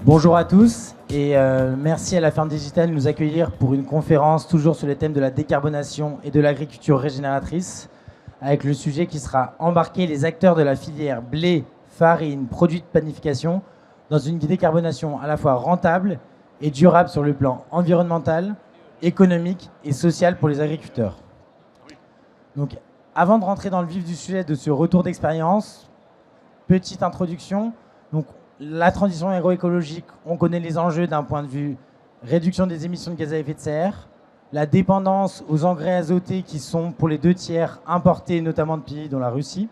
Bonjour à tous et merci à la Ferme Digitale de nous accueillir pour une conférence toujours sur les thèmes de la décarbonation et de l'agriculture régénératrice avec le sujet qui sera embarquer les acteurs de la filière blé, farine, produits de panification dans une décarbonation à la fois rentable et durable sur le plan environnemental, économique et social pour les agriculteurs. Donc, avant de rentrer dans le vif du sujet de ce retour d'expérience, petite introduction. Donc, la transition agroécologique, on connaît les enjeux d'un point de vue réduction des émissions de gaz à effet de serre, la dépendance aux engrais azotés qui sont pour les 2/3 importés, notamment de pays dont la Russie,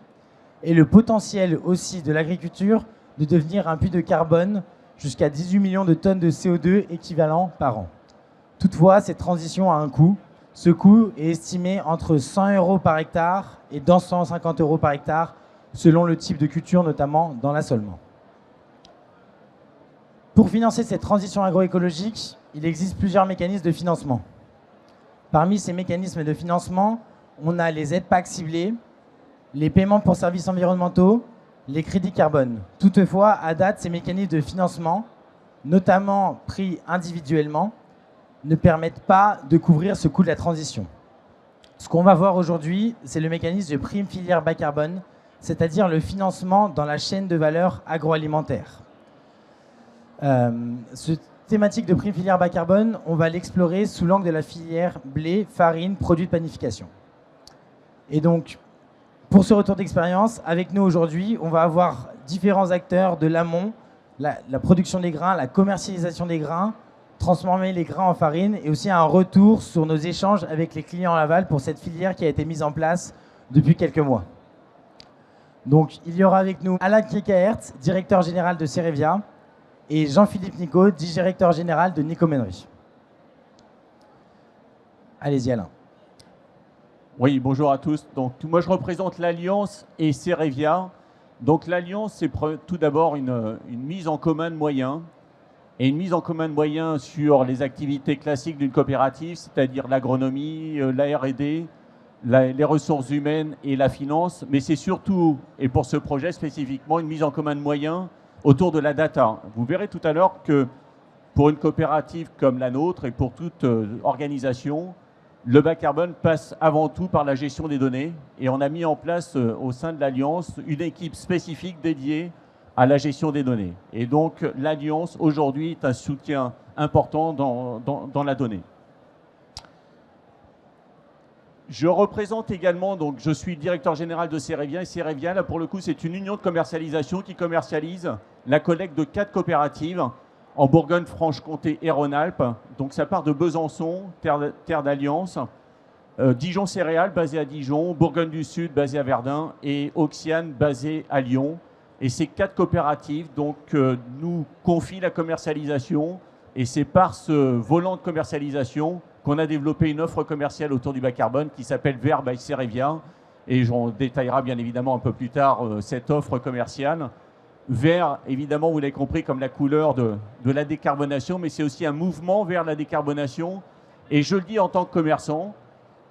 et le potentiel aussi de l'agriculture de devenir un puits de carbone jusqu'à 18 millions de tonnes de CO2 équivalent par an. Toutefois, cette transition a un coût. Ce coût est estimé entre 100 € par hectare et 250 € par hectare, selon le type de culture, notamment dans l'assolement. Pour financer cette transition agroécologique, il existe plusieurs mécanismes de financement. Parmi ces mécanismes de financement, on a les aides PAC ciblées, les paiements pour services environnementaux, les crédits carbone. Toutefois, à date, ces mécanismes de financement, notamment pris individuellement, ne permettent pas de couvrir ce coût de la transition. Ce qu'on va voir aujourd'hui, c'est le mécanisme de prime filière bas carbone, c'est-à-dire le financement dans la chaîne de valeur agroalimentaire. Cette thématique de prime filière bas carbone, on va l'explorer sous l'angle de la filière blé, farine, produits de panification. Et donc, pour ce retour d'expérience, avec nous aujourd'hui, on va avoir différents acteurs de l'amont, la production des grains, la commercialisation des grains, transformer les grains en farine et aussi un retour sur nos échanges avec les clients en aval pour cette filière qui a été mise en place depuis quelques mois. Donc, il y aura avec nous Alain Kriekaerts, directeur général de Cerevia, et Jean-Philippe Nicot, directeur général de Nicomenery. Allez-y, Alain. Oui, bonjour à tous. Donc, moi, je représente l'Alliance et Cerevia. Donc, l'Alliance, c'est tout d'abord une mise en commun de moyens et une mise en commun de moyens sur les activités classiques d'une coopérative, c'est-à-dire l'agronomie, la R&D, les ressources humaines et la finance. Mais c'est surtout, et pour ce projet spécifiquement, une mise en commun de moyens autour de la data. Vous verrez tout à l'heure que pour une coopérative comme la nôtre et pour toute organisation, le bas carbone passe avant tout par la gestion des données. Et on a mis en place au sein de l'Alliance une équipe spécifique dédiée à la gestion des données. Et donc l'Alliance aujourd'hui est un soutien important dans la donnée. Je représente également, donc je suis directeur général de Cerevia, et Cerevia, là pour le coup, c'est une union de commercialisation qui commercialise la collecte de 4 coopératives en Bourgogne-Franche-Comté et Rhône-Alpes. Donc ça part de Besançon, terre d'Alliance, Dijon Céréales, basé à Dijon, Bourgogne du Sud, basé à Verdun, et Oxiane, basé à Lyon. Et ces 4 coopératives donc, nous confient la commercialisation, et c'est par ce volant de commercialisation qu'on a développé une offre commerciale autour du bas carbone qui s'appelle Vert by Cerevia. Et j'en détaillera bien évidemment un peu plus tard cette offre commerciale. Vert, évidemment, vous l'avez compris, comme la couleur de la décarbonation, mais c'est aussi un mouvement vers la décarbonation. Et je le dis en tant que commerçant,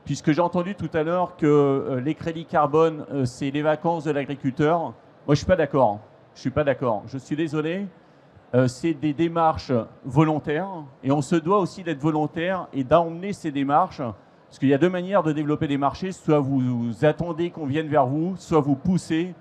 puisque j'ai entendu tout à l'heure que les crédits carbone, c'est les vacances de l'agriculteur. Moi, je ne suis pas d'accord. Je ne suis pas d'accord. Je suis désolé. C'est des démarches volontaires et on se doit aussi d'être volontaire et d'emmener ces démarches parce qu'il y a 2 manières de développer des marchés, soit vous attendez qu'on vienne vers vous, soit vous poussez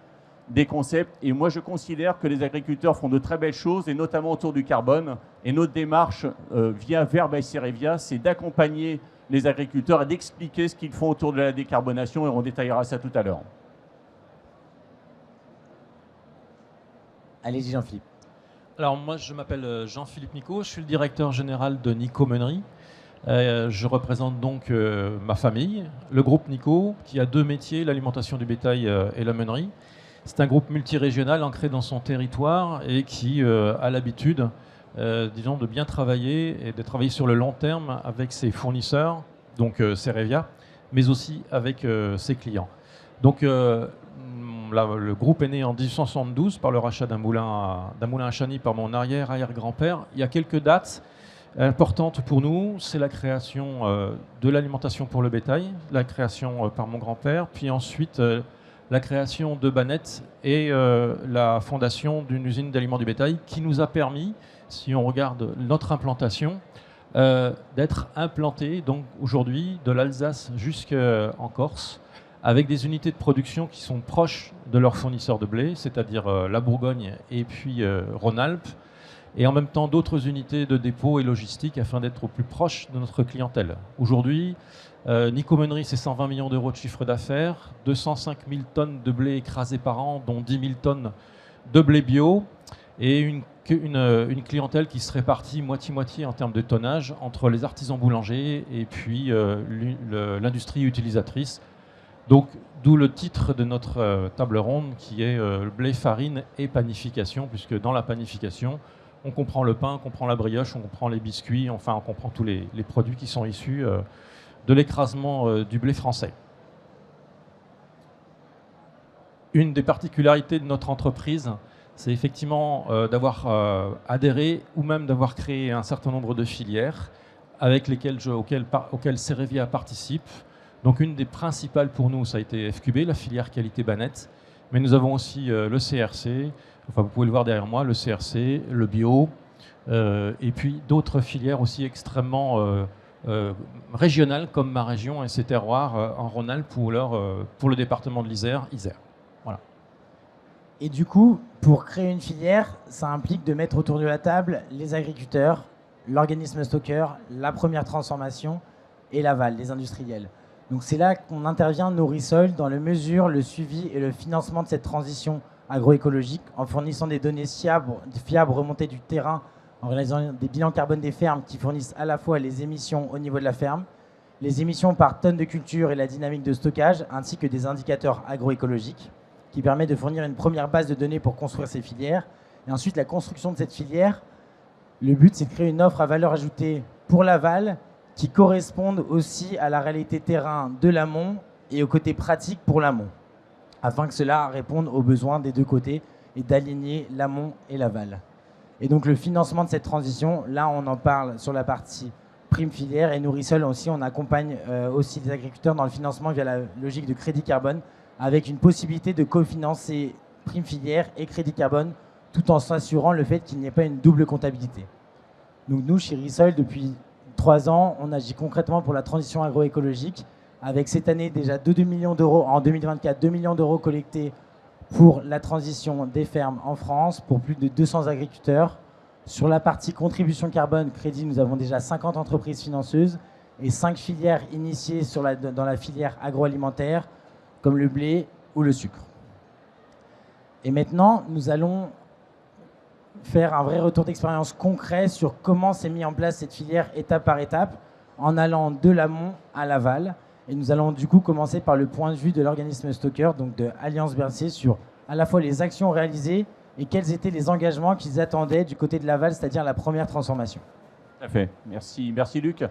des concepts. Et moi je considère que les agriculteurs font de très belles choses et notamment autour du carbone, et notre démarche via Vert by Cerevia, c'est d'accompagner les agriculteurs et d'expliquer ce qu'ils font autour de la décarbonation, et on détaillera ça tout à l'heure. Allez-y, Jean-Philippe. Alors moi je m'appelle Jean-Philippe Nicot, je suis le directeur général de Nicomenery. Je représente donc ma famille, le groupe Nico, qui a 2 métiers, l'alimentation du bétail et la meunerie. C'est un groupe multirégional ancré dans son territoire et qui a l'habitude, disons, de bien travailler et de travailler sur le long terme avec ses fournisseurs, donc Cerevia, mais aussi avec ses clients. Donc le groupe est né en 1872 par le rachat d'un moulin à Chagny par mon arrière-grand-père. Il y a quelques dates importante pour nous, c'est la création de l'alimentation pour le bétail, la création par mon grand-père, puis ensuite la création de Banette et la fondation d'une usine d'aliments du bétail qui nous a permis, si on regarde notre implantation, d'être implanté donc aujourd'hui de l'Alsace jusqu'en Corse, avec des unités de production qui sont proches de leurs fournisseurs de blé, c'est-à-dire la Bourgogne et puis Rhône-Alpes, et en même temps d'autres unités de dépôt et logistique afin d'être au plus proche de notre clientèle. Aujourd'hui, Nico Meunery, c'est 120 millions d'euros de chiffre d'affaires, 205 000 tonnes de blé écrasé par an, dont 10 000 tonnes de blé bio, et une clientèle qui se répartit moitié-moitié en termes de tonnage entre les artisans boulangers et puis l'industrie utilisatrice. Donc, d'où le titre de notre table ronde qui est blé, farine et panification, puisque dans la panification, on comprend le pain, on comprend la brioche, on comprend les biscuits, enfin on comprend tous les produits qui sont issus de l'écrasement du blé français. Une des particularités de notre entreprise, c'est effectivement d'avoir adhéré ou même d'avoir créé un certain nombre de filières auxquelles Cerevia participe. Donc une des principales pour nous, ça a été FQB, la filière qualité Banette, mais nous avons aussi le CRC, enfin vous pouvez le voir derrière moi, le CRC, le bio, et puis d'autres filières aussi extrêmement régionales comme ma région et ses terroirs en Rhône-Alpes ou alors pour le département de l'Isère, Isère. Voilà. Et du coup, pour créer une filière, ça implique de mettre autour de la table les agriculteurs, l'organisme stockeur, la première transformation et l'aval, les industriels. Donc c'est là qu'on intervient, Nourrisol, dans la mesure, le suivi et le financement de cette transition agroécologique en fournissant des données fiables remontées du terrain, en réalisant des bilans carbone des fermes qui fournissent à la fois les émissions au niveau de la ferme, les émissions par tonne de culture et la dynamique de stockage, ainsi que des indicateurs agroécologiques qui permettent de fournir une première base de données pour construire ces filières. Et ensuite, la construction de cette filière, le but, c'est de créer une offre à valeur ajoutée pour l'aval qui corresponde aussi à la réalité terrain de l'amont et au côté pratique pour l'amont, afin que cela réponde aux besoins des deux côtés et d'aligner l'amont et l'aval. Et donc le financement de cette transition, là on en parle sur la partie prime filière et Nourrisol aussi, on accompagne aussi les agriculteurs dans le financement via la logique de crédit carbone avec une possibilité de cofinancer prime filière et crédit carbone tout en s'assurant le fait qu'il n'y ait pas une double comptabilité. Donc nous, chez Risol, depuis 3 ans, on agit concrètement pour la transition agroécologique avec cette année déjà 2 millions d'euros, en 2024, 2 millions d'euros collectés pour la transition des fermes en France, pour plus de 200 agriculteurs. Sur la partie contribution carbone, crédit, nous avons déjà 50 entreprises financeuses et 5 filières initiées dans la filière agroalimentaire, comme le blé ou le sucre. Et maintenant, nous allons faire un vrai retour d'expérience concret sur comment s'est mis en place cette filière étape par étape, en allant de l'amont à l'aval. Et nous allons du coup commencer par le point de vue de l'organisme stockeur, donc de Alliance Bercier, sur à la fois les actions réalisées et quels étaient les engagements qu'ils attendaient du côté de l'aval, c'est-à-dire la première transformation. Tout à fait. Merci Luc.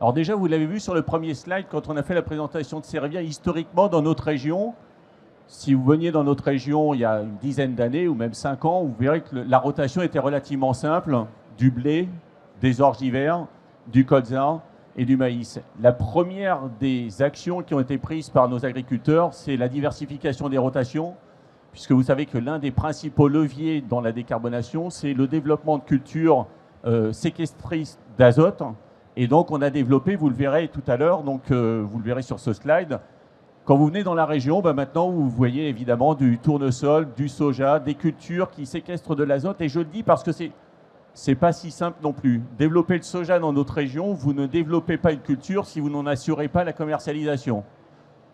Alors déjà, vous l'avez vu sur le premier slide, quand on a fait la présentation de Cerevia, historiquement dans notre région, si vous veniez dans notre région il y a une dizaine d'années ou même 5 ans, vous verrez que la rotation était relativement simple, du blé, des orges d'hiver, du colza et du maïs. La première des actions qui ont été prises par nos agriculteurs, c'est la diversification des rotations, puisque vous savez que l'un des principaux leviers dans la décarbonation, c'est le développement de cultures séquestrices d'azote. Et donc on a développé, vous le verrez tout à l'heure, donc vous le verrez sur ce slide. Quand vous venez dans la région, maintenant vous voyez évidemment du tournesol, du soja, des cultures qui séquestrent de l'azote. Et je le dis parce que c'est pas si simple non plus. Développer le soja dans notre région, vous ne développez pas une culture si vous n'en assurez pas la commercialisation.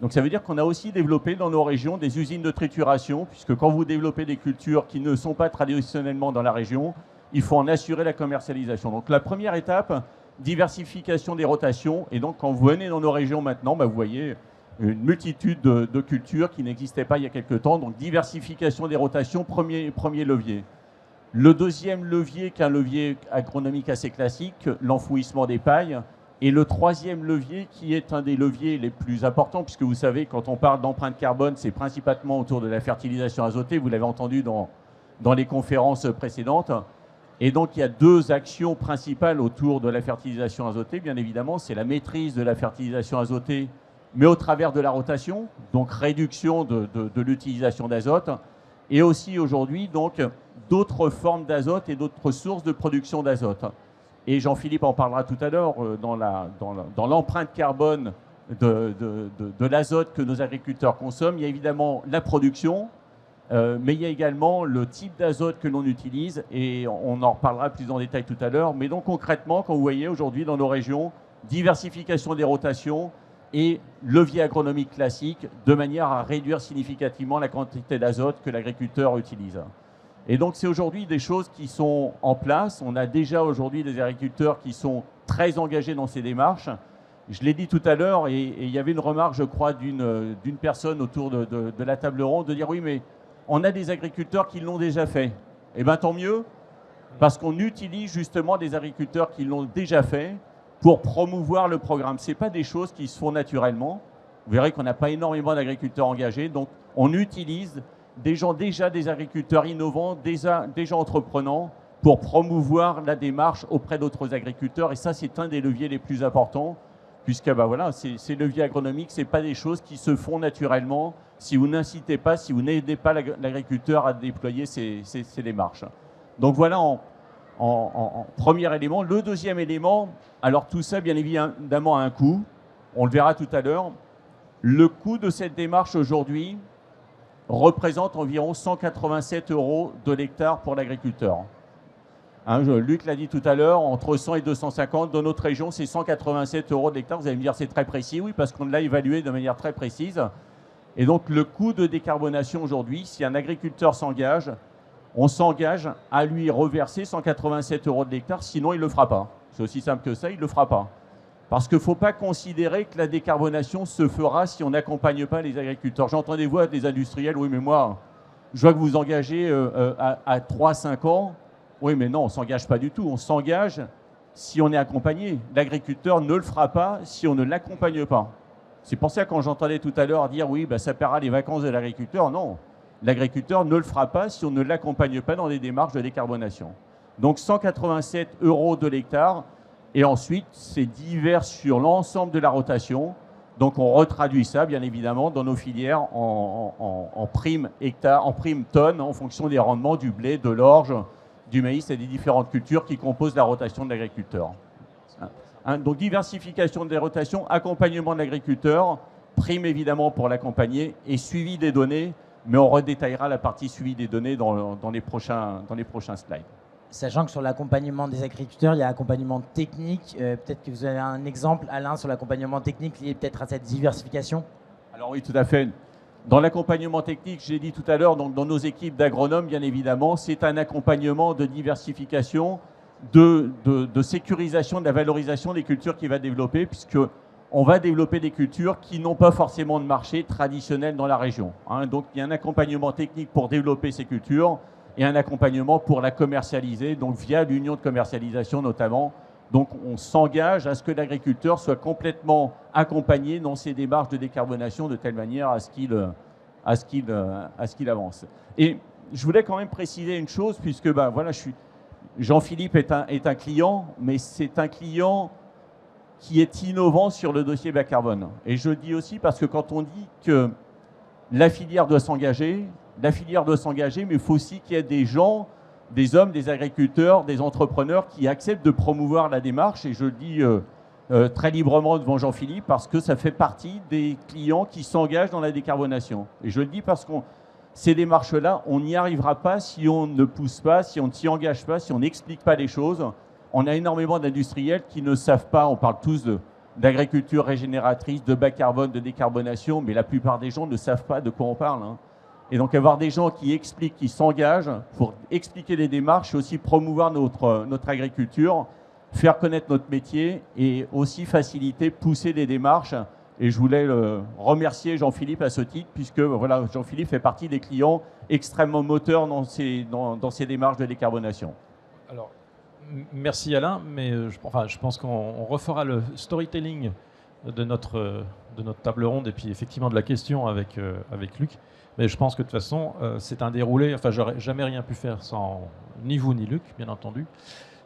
Donc ça veut dire qu'on a aussi développé dans nos régions des usines de trituration, puisque quand vous développez des cultures qui ne sont pas traditionnellement dans la région, il faut en assurer la commercialisation. Donc la première étape, diversification des rotations. Et donc quand vous venez dans nos régions maintenant, vous voyez une multitude de cultures qui n'existaient pas il y a quelques temps. Donc diversification des rotations, premier levier. Le deuxième levier, qui est un levier agronomique assez classique, l'enfouissement des pailles. Et le troisième levier, qui est un des leviers les plus importants, puisque vous savez, quand on parle d'empreinte carbone, c'est principalement autour de la fertilisation azotée. Vous l'avez entendu dans les conférences précédentes. Et donc, il y a 2 actions principales autour de la fertilisation azotée. Bien évidemment, c'est la maîtrise de la fertilisation azotée mais au travers de la rotation, donc réduction de l'utilisation d'azote, et aussi aujourd'hui donc d'autres formes d'azote et d'autres sources de production d'azote. Et Jean-Philippe en parlera tout à l'heure dans l'empreinte carbone de l'azote que nos agriculteurs consomment. Il y a évidemment la production, mais il y a également le type d'azote que l'on utilise, et on en reparlera plus en détail tout à l'heure. Mais donc concrètement, quand vous voyez aujourd'hui dans nos régions, diversification des rotations et levier agronomique classique, de manière à réduire significativement la quantité d'azote que l'agriculteur utilise. Et donc c'est aujourd'hui des choses qui sont en place. On a déjà aujourd'hui des agriculteurs qui sont très engagés dans ces démarches. Je l'ai dit tout à l'heure, et il y avait une remarque, je crois, d'une personne autour de la table ronde, de dire oui, mais on a des agriculteurs qui l'ont déjà fait. Eh bien, tant mieux, parce qu'on utilise justement des agriculteurs qui l'ont déjà fait pour promouvoir le programme. Ce n'est pas des choses qui se font naturellement. Vous verrez qu'on n'a pas énormément d'agriculteurs engagés, donc on utilise des agriculteurs innovants, déjà entreprenants, pour promouvoir la démarche auprès d'autres agriculteurs. Et ça, c'est un des leviers les plus importants, puisque voilà, ces leviers agronomiques, ce n'est pas des choses qui se font naturellement si vous n'incitez pas, si vous n'aidez pas l'agriculteur à déployer ces démarches. Donc voilà en premier élément. Le deuxième élément, alors tout ça, bien évidemment, a un coût. On le verra tout à l'heure. Le coût de cette démarche aujourd'hui représente environ 187 € de l'hectare pour l'agriculteur. Luc l'a dit tout à l'heure, entre 100 et 250, dans notre région, c'est 187 € de l'hectare. Vous allez me dire, c'est très précis. Oui, parce qu'on l'a évalué de manière très précise. Et donc, le coût de décarbonation aujourd'hui, si un agriculteur s'engage, on s'engage à lui reverser 187 € de l'hectare, sinon il ne le fera pas. C'est aussi simple que ça, il ne le fera pas. Parce qu'il ne faut pas considérer que la décarbonation se fera si on n'accompagne pas les agriculteurs. J'entends des voix des industriels, oui, mais moi, je vois que vous engagez à 3-5 ans. Oui, mais non, on ne s'engage pas du tout. On s'engage si on est accompagné. L'agriculteur ne le fera pas si on ne l'accompagne pas. C'est pour ça que quand j'entendais tout à l'heure dire oui, ça paiera les vacances de l'agriculteur, non. L'agriculteur ne le fera pas si on ne l'accompagne pas dans les démarches de décarbonation. Donc 187 € de l'hectare. Et ensuite, c'est divers sur l'ensemble de la rotation. Donc, on retraduit ça, bien évidemment, dans nos filières en prime hectare, en prime tonne, en fonction des rendements du blé, de l'orge, du maïs et des différentes cultures qui composent la rotation de l'agriculteur. Donc, diversification des rotations, accompagnement de l'agriculteur, prime évidemment pour l'accompagner et suivi des données, mais on redétaillera la partie suivi des données dans les prochains slides. Sachant que sur l'accompagnement des agriculteurs, il y a accompagnement technique. Peut-être que vous avez un exemple, Alain, sur l'accompagnement technique lié peut-être à cette diversification. Alors oui, tout à fait. Dans l'accompagnement technique, j'ai dit tout à l'heure, dans nos équipes d'agronomes, bien évidemment, c'est un accompagnement de diversification, de sécurisation, de la valorisation des cultures qu'il va développer, puisqu'on va développer des cultures qui n'ont pas forcément de marché traditionnel dans la région. Donc il y a un accompagnement technique pour développer ces cultures, et un accompagnement pour la commercialiser, donc via l'union de commercialisation notamment. Donc on s'engage à ce que l'agriculteur soit complètement accompagné dans ses démarches de décarbonation de telle manière à ce qu'il avance. Et je voulais quand même préciser une chose, puisque voilà, Jean-Philippe est un client, mais c'est un client qui est innovant sur le dossier bas carbone. Et je le dis aussi parce que quand on dit que la filière doit s'engager, mais il faut aussi qu'il y ait des gens, des hommes, des agriculteurs, des entrepreneurs qui acceptent de promouvoir la démarche. Et je le dis très librement devant Jean-Philippe parce que ça fait partie des clients qui s'engagent dans la décarbonation. Et je le dis parce que ces démarches-là, on n'y arrivera pas si on ne pousse pas, si on ne s'y engage pas, si on n'explique pas les choses. On a énormément d'industriels qui ne savent pas, on parle tous d'agriculture régénératrice, de bas carbone, de décarbonation, mais la plupart des gens ne savent pas de quoi on parle. Et donc avoir des gens qui expliquent, qui s'engagent pour expliquer les démarches et aussi promouvoir notre agriculture, faire connaître notre métier et aussi faciliter, pousser les démarches. Et je voulais remercier Jean-Philippe à ce titre, puisque voilà, Jean-Philippe fait partie des clients extrêmement moteurs dans ces démarches de décarbonation. Alors, merci Alain, mais je pense qu'on refera le storytelling de notre table ronde et puis effectivement de la question avec Luc. Mais je pense que de toute façon, c'est un déroulé, j'aurais jamais rien pu faire sans ni vous ni Luc, bien entendu.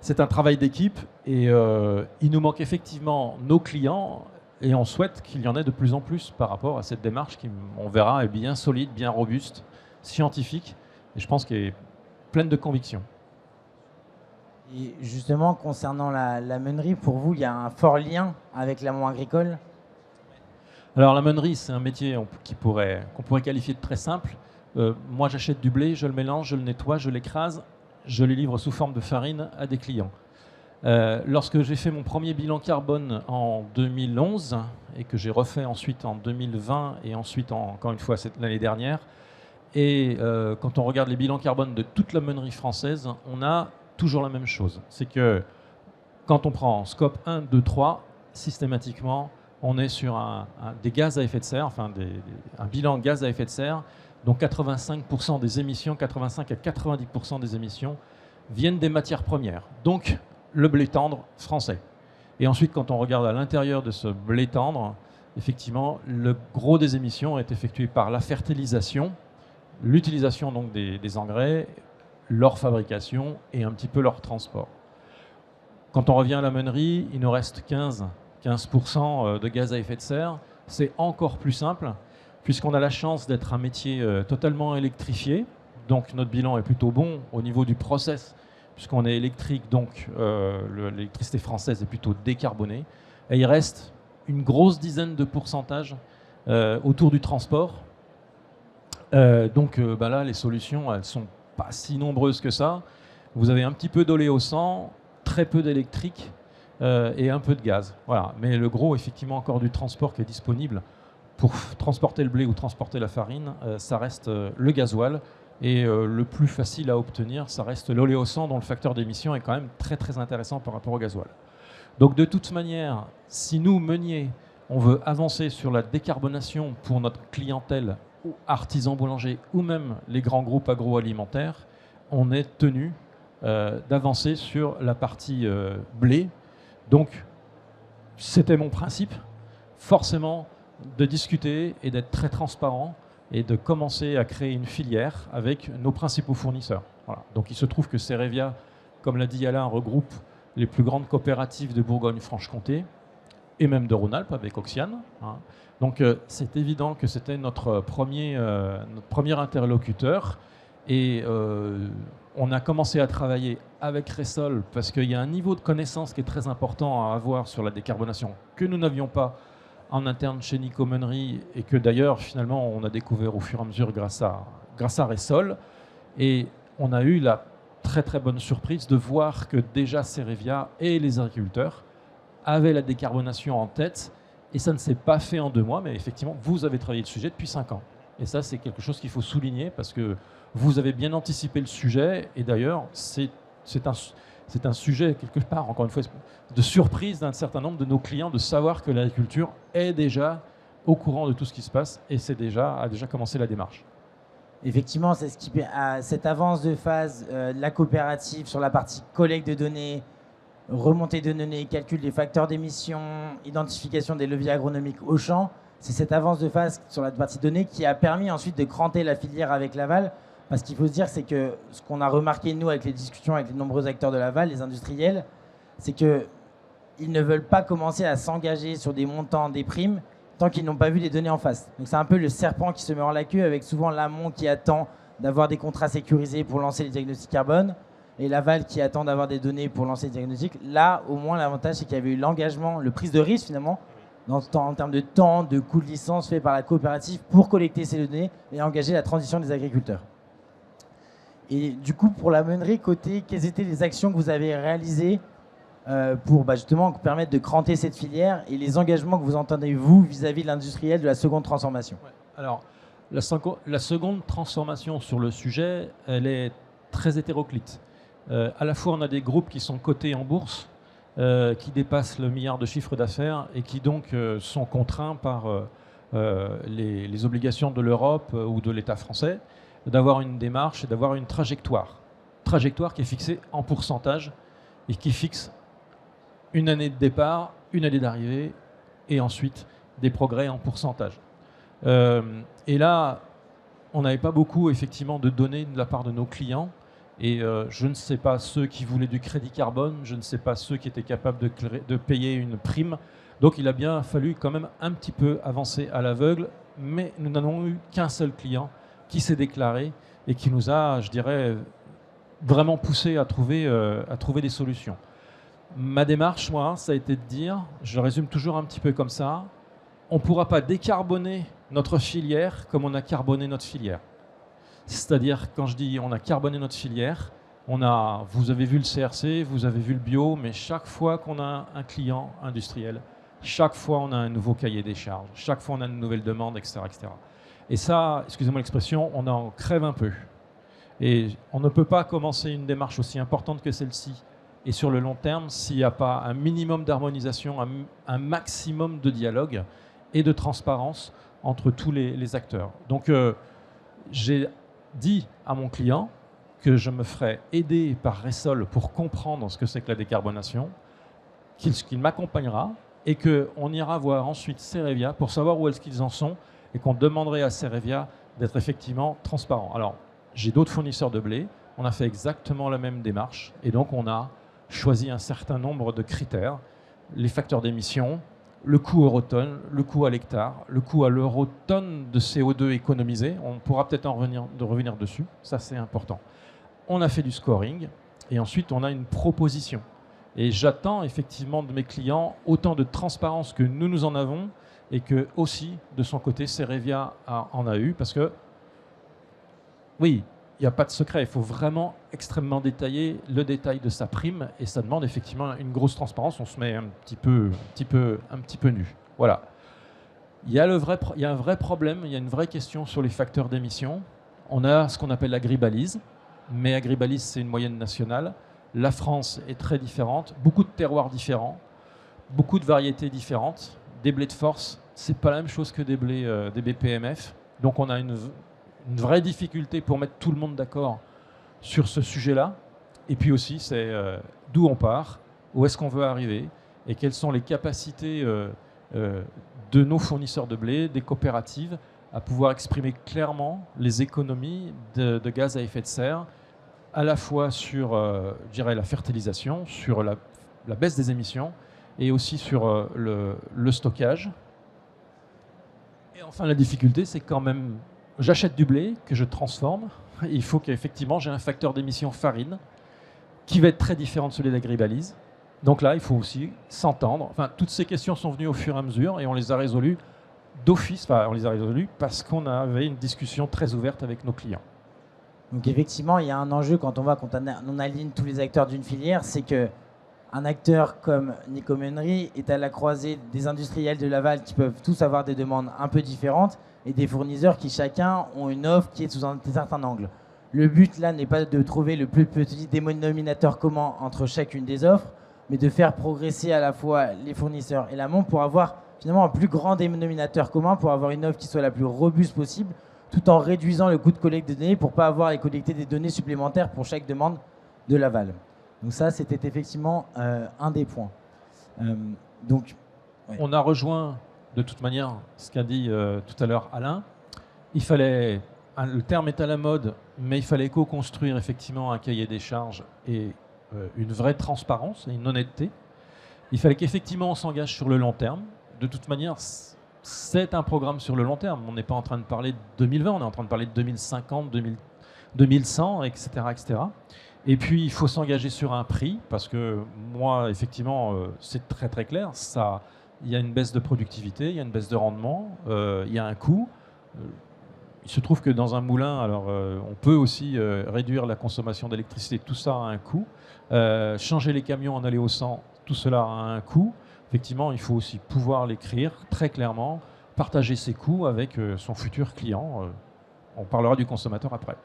C'est un travail d'équipe et il nous manque effectivement nos clients et on souhaite qu'il y en ait de plus en plus par rapport à cette démarche qui, on verra, est bien solide, bien robuste, scientifique, et je pense qu'elle est pleine de conviction. Et justement, concernant la meunerie, pour vous, il y a un fort lien avec l'amont agricole? Alors la meunerie, c'est un métier qu'on pourrait qualifier de très simple. Moi, j'achète du blé, je le mélange, je le nettoie, je l'écrase, je le livre sous forme de farine à des clients. Lorsque j'ai fait mon premier bilan carbone en 2011 et que j'ai refait ensuite en 2020 et ensuite encore une fois l'année dernière, et quand on regarde les bilans carbone de toute la meunerie française, on a toujours la même chose. C'est que quand on prend scope 1, 2, 3, systématiquement, on est sur des gaz à effet de serre, enfin un bilan gaz à effet de serre, dont 85% des émissions, 85 à 90% des émissions viennent des matières premières. Donc, le blé tendre français. Et ensuite, quand on regarde à l'intérieur de ce blé tendre, effectivement, le gros des émissions est effectué par la fertilisation, l'utilisation donc des engrais, leur fabrication et un petit peu leur transport. Quand on revient à la meunerie, il nous reste 15% de gaz à effet de serre. C'est encore plus simple, puisqu'on a la chance d'être un métier totalement électrifié. Donc notre bilan est plutôt bon au niveau du process, puisqu'on est électrique, donc l'électricité française est plutôt décarbonée. Et il reste une grosse dizaine de pourcentages autour du transport. Donc là, les solutions, elles ne sont pas si nombreuses que ça. Vous avez un petit peu d'oléosan, très peu d'électrique et un peu de gaz. Voilà. Mais le gros, effectivement, encore du transport qui est disponible pour transporter le blé ou transporter la farine, ça reste le gasoil. Et le plus facile à obtenir, ça reste l'oléosan, dont le facteur d'émission est quand même très très intéressant par rapport au gasoil. Donc de toute manière, si nous, meuniers, on veut avancer sur la décarbonation pour notre clientèle, ou artisans boulangers, ou même les grands groupes agroalimentaires, on est tenu d'avancer sur la partie blé. Donc c'était mon principe, forcément de discuter et d'être très transparent et de commencer à créer une filière avec nos principaux fournisseurs. Voilà. Donc il se trouve que Cerevia, comme l'a dit Alain, regroupe les plus grandes coopératives de Bourgogne-Franche-Comté et même de Rhône-Alpes avec Oxiane. Hein. Donc c'est évident que c'était notre premier interlocuteur et on a commencé à travailler avec Ressol parce qu'il y a un niveau de connaissance qui est très important à avoir sur la décarbonation que nous n'avions pas en interne chez Nico Meunerie et que d'ailleurs finalement on a découvert au fur et à mesure grâce à Ressol. Et on a eu la très très bonne surprise de voir que déjà Cerevia et les agriculteurs avaient la décarbonation en tête. Et ça ne s'est pas fait en 2 mois, mais effectivement, vous avez travaillé le sujet depuis 5 ans. Et ça, c'est quelque chose qu'il faut souligner parce que vous avez bien anticipé le sujet. Et d'ailleurs, c'est un sujet, quelque part, encore une fois, de surprise d'un certain nombre de nos clients de savoir que l'agriculture est déjà au courant de tout ce qui se passe et a déjà commencé la démarche. Effectivement, c'est cette avance de phase de la coopérative sur la partie collecte de données, remontée de données, calcul des facteurs d'émission, identification des leviers agronomiques au champ. C'est cette avance de phase sur la partie données qui a permis ensuite de cranter la filière avec Laval. Parce qu'il faut se dire, c'est que ce qu'on a remarqué, nous, avec les discussions avec les nombreux acteurs de Laval, les industriels, c'est qu'ils ne veulent pas commencer à s'engager sur des montants, des primes, tant qu'ils n'ont pas vu les données en face. Donc c'est un peu le serpent qui se met en la queue, avec souvent l'amont qui attend d'avoir des contrats sécurisés pour lancer les diagnostics carbone, et Laval qui attend d'avoir des données pour lancer les diagnostics. Là, au moins, l'avantage, c'est qu'il y avait eu l'engagement, le prise de risque, finalement, en termes de temps, de coût de licence fait par la coopérative pour collecter ces données et engager la transition des agriculteurs. Et du coup, pour la meunerie, quelles étaient les actions que vous avez réalisées pour justement permettre de cranter cette filière et les engagements que vous entendez, vous, vis-à-vis de l'industriel de la seconde transformation? Alors, la seconde transformation sur le sujet, elle est très hétéroclite. À la fois, on a des groupes qui sont cotés en bourse, qui dépassent le milliard de chiffre d'affaires et qui donc sont contraints par les obligations de l'Europe ou de l'État français d'avoir une démarche et d'avoir une trajectoire. Trajectoire qui est fixée en pourcentage et qui fixe une année de départ, une année d'arrivée et ensuite des progrès en pourcentage. Et là, on n'avait pas beaucoup effectivement de données de la part de nos clients. Et je ne sais pas ceux qui voulaient du crédit carbone, je ne sais pas ceux qui étaient capables de payer une prime. Donc il a bien fallu quand même un petit peu avancer à l'aveugle, mais nous n'avons eu qu'un seul client qui s'est déclaré et qui nous a, je dirais, vraiment poussé à trouver des solutions. Ma démarche, moi, ça a été de dire, je résume toujours un petit peu comme ça, on ne pourra pas décarboner notre filière comme on a carboné notre filière. C'est-à-dire, quand je dis on a carboné notre filière, vous avez vu le CRC, vous avez vu le bio, mais chaque fois qu'on a un client industriel, chaque fois on a un nouveau cahier des charges, chaque fois on a une nouvelle demande, etc. etc. Et ça, excusez-moi l'expression, on en crève un peu. Et on ne peut pas commencer une démarche aussi importante que celle-ci et sur le long terme s'il n'y a pas un minimum d'harmonisation, un maximum de dialogue et de transparence entre tous les acteurs. Donc j'ai dit à mon client que je me ferais aider par Resol pour comprendre ce que c'est que la décarbonation, qu'il m'accompagnera et qu'on ira voir ensuite Cerevia pour savoir où est-ce qu'ils en sont et qu'on demanderait à Cerevia d'être effectivement transparent. Alors, j'ai d'autres fournisseurs de blé, on a fait exactement la même démarche et donc on a choisi un certain nombre de critères, les facteurs d'émission, le coût eurotonne, le coût à l'hectare, le coût à l'eurotonne de CO2 économisé. On pourra peut-être revenir dessus, ça c'est important. On a fait du scoring et ensuite on a une proposition. Et j'attends effectivement de mes clients autant de transparence que nous en avons et que aussi de son côté Cerevia en a eu parce que oui, il n'y a pas de secret, il faut vraiment extrêmement détailler le détail de sa prime et ça demande effectivement une grosse transparence, on se met un petit peu nu. Voilà. Il y a un vrai problème, il y a une vraie question sur les facteurs d'émission. On a ce qu'on appelle l'agribalise, mais agribalise c'est une moyenne nationale. La France est très différente, beaucoup de terroirs différents, beaucoup de variétés différentes. Des blés de force, c'est pas la même chose que des blés des BPMF. Donc on a une vraie difficulté pour mettre tout le monde d'accord sur ce sujet-là. Et puis aussi, c'est d'où on part, où est-ce qu'on veut arriver, et quelles sont les capacités de nos fournisseurs de blé, des coopératives, à pouvoir exprimer clairement les économies de gaz à effet de serre, à la fois sur je dirais, la fertilisation, sur la baisse des émissions, et aussi sur le stockage. Et enfin, la difficulté, c'est quand même j'achète du blé que je transforme. Il faut qu'effectivement j'ai un facteur d'émission farine qui va être très différent de celui d'agribalise. Donc là, il faut aussi s'entendre. Enfin, toutes ces questions sont venues au fur et à mesure et on les a résolues d'office. Enfin, on les a résolues parce qu'on avait une discussion très ouverte avec nos clients. Donc effectivement, il y a un enjeu quand on aligne tous les acteurs d'une filière, c'est que un acteur comme Nico Meunery est à la croisée des industriels de Laval qui peuvent tous avoir des demandes un peu différentes et des fournisseurs qui chacun ont une offre qui est sous un certain angle. Le but là n'est pas de trouver le plus petit dénominateur commun entre chacune des offres, mais de faire progresser à la fois les fournisseurs et l'amont pour avoir finalement un plus grand dénominateur commun, pour avoir une offre qui soit la plus robuste possible, tout en réduisant le coût de collecte de données pour ne pas avoir à collecter des données supplémentaires pour chaque demande de Laval. Donc ça, c'était effectivement un des points. Ouais. On a rejoint de toute manière ce qu'a dit tout à l'heure Alain. Le terme est à la mode, mais il fallait co-construire effectivement un cahier des charges et une vraie transparence et une honnêteté. Il fallait qu'effectivement on s'engage sur le long terme. De toute manière, c'est un programme sur le long terme. On n'est pas en train de parler de 2020, on est en train de parler de 2050, 2100, etc., etc. Et puis, il faut s'engager sur un prix, parce que moi, effectivement, c'est très très clair. Il y a une baisse de productivité, il y a une baisse de rendement, il y a un coût. Il se trouve que dans un moulin, alors, on peut aussi réduire la consommation d'électricité. Tout ça a un coût. Changer les camions en aller au 100, tout cela a un coût. Effectivement, il faut aussi pouvoir l'écrire très clairement, partager ses coûts avec son futur client. On parlera du consommateur après.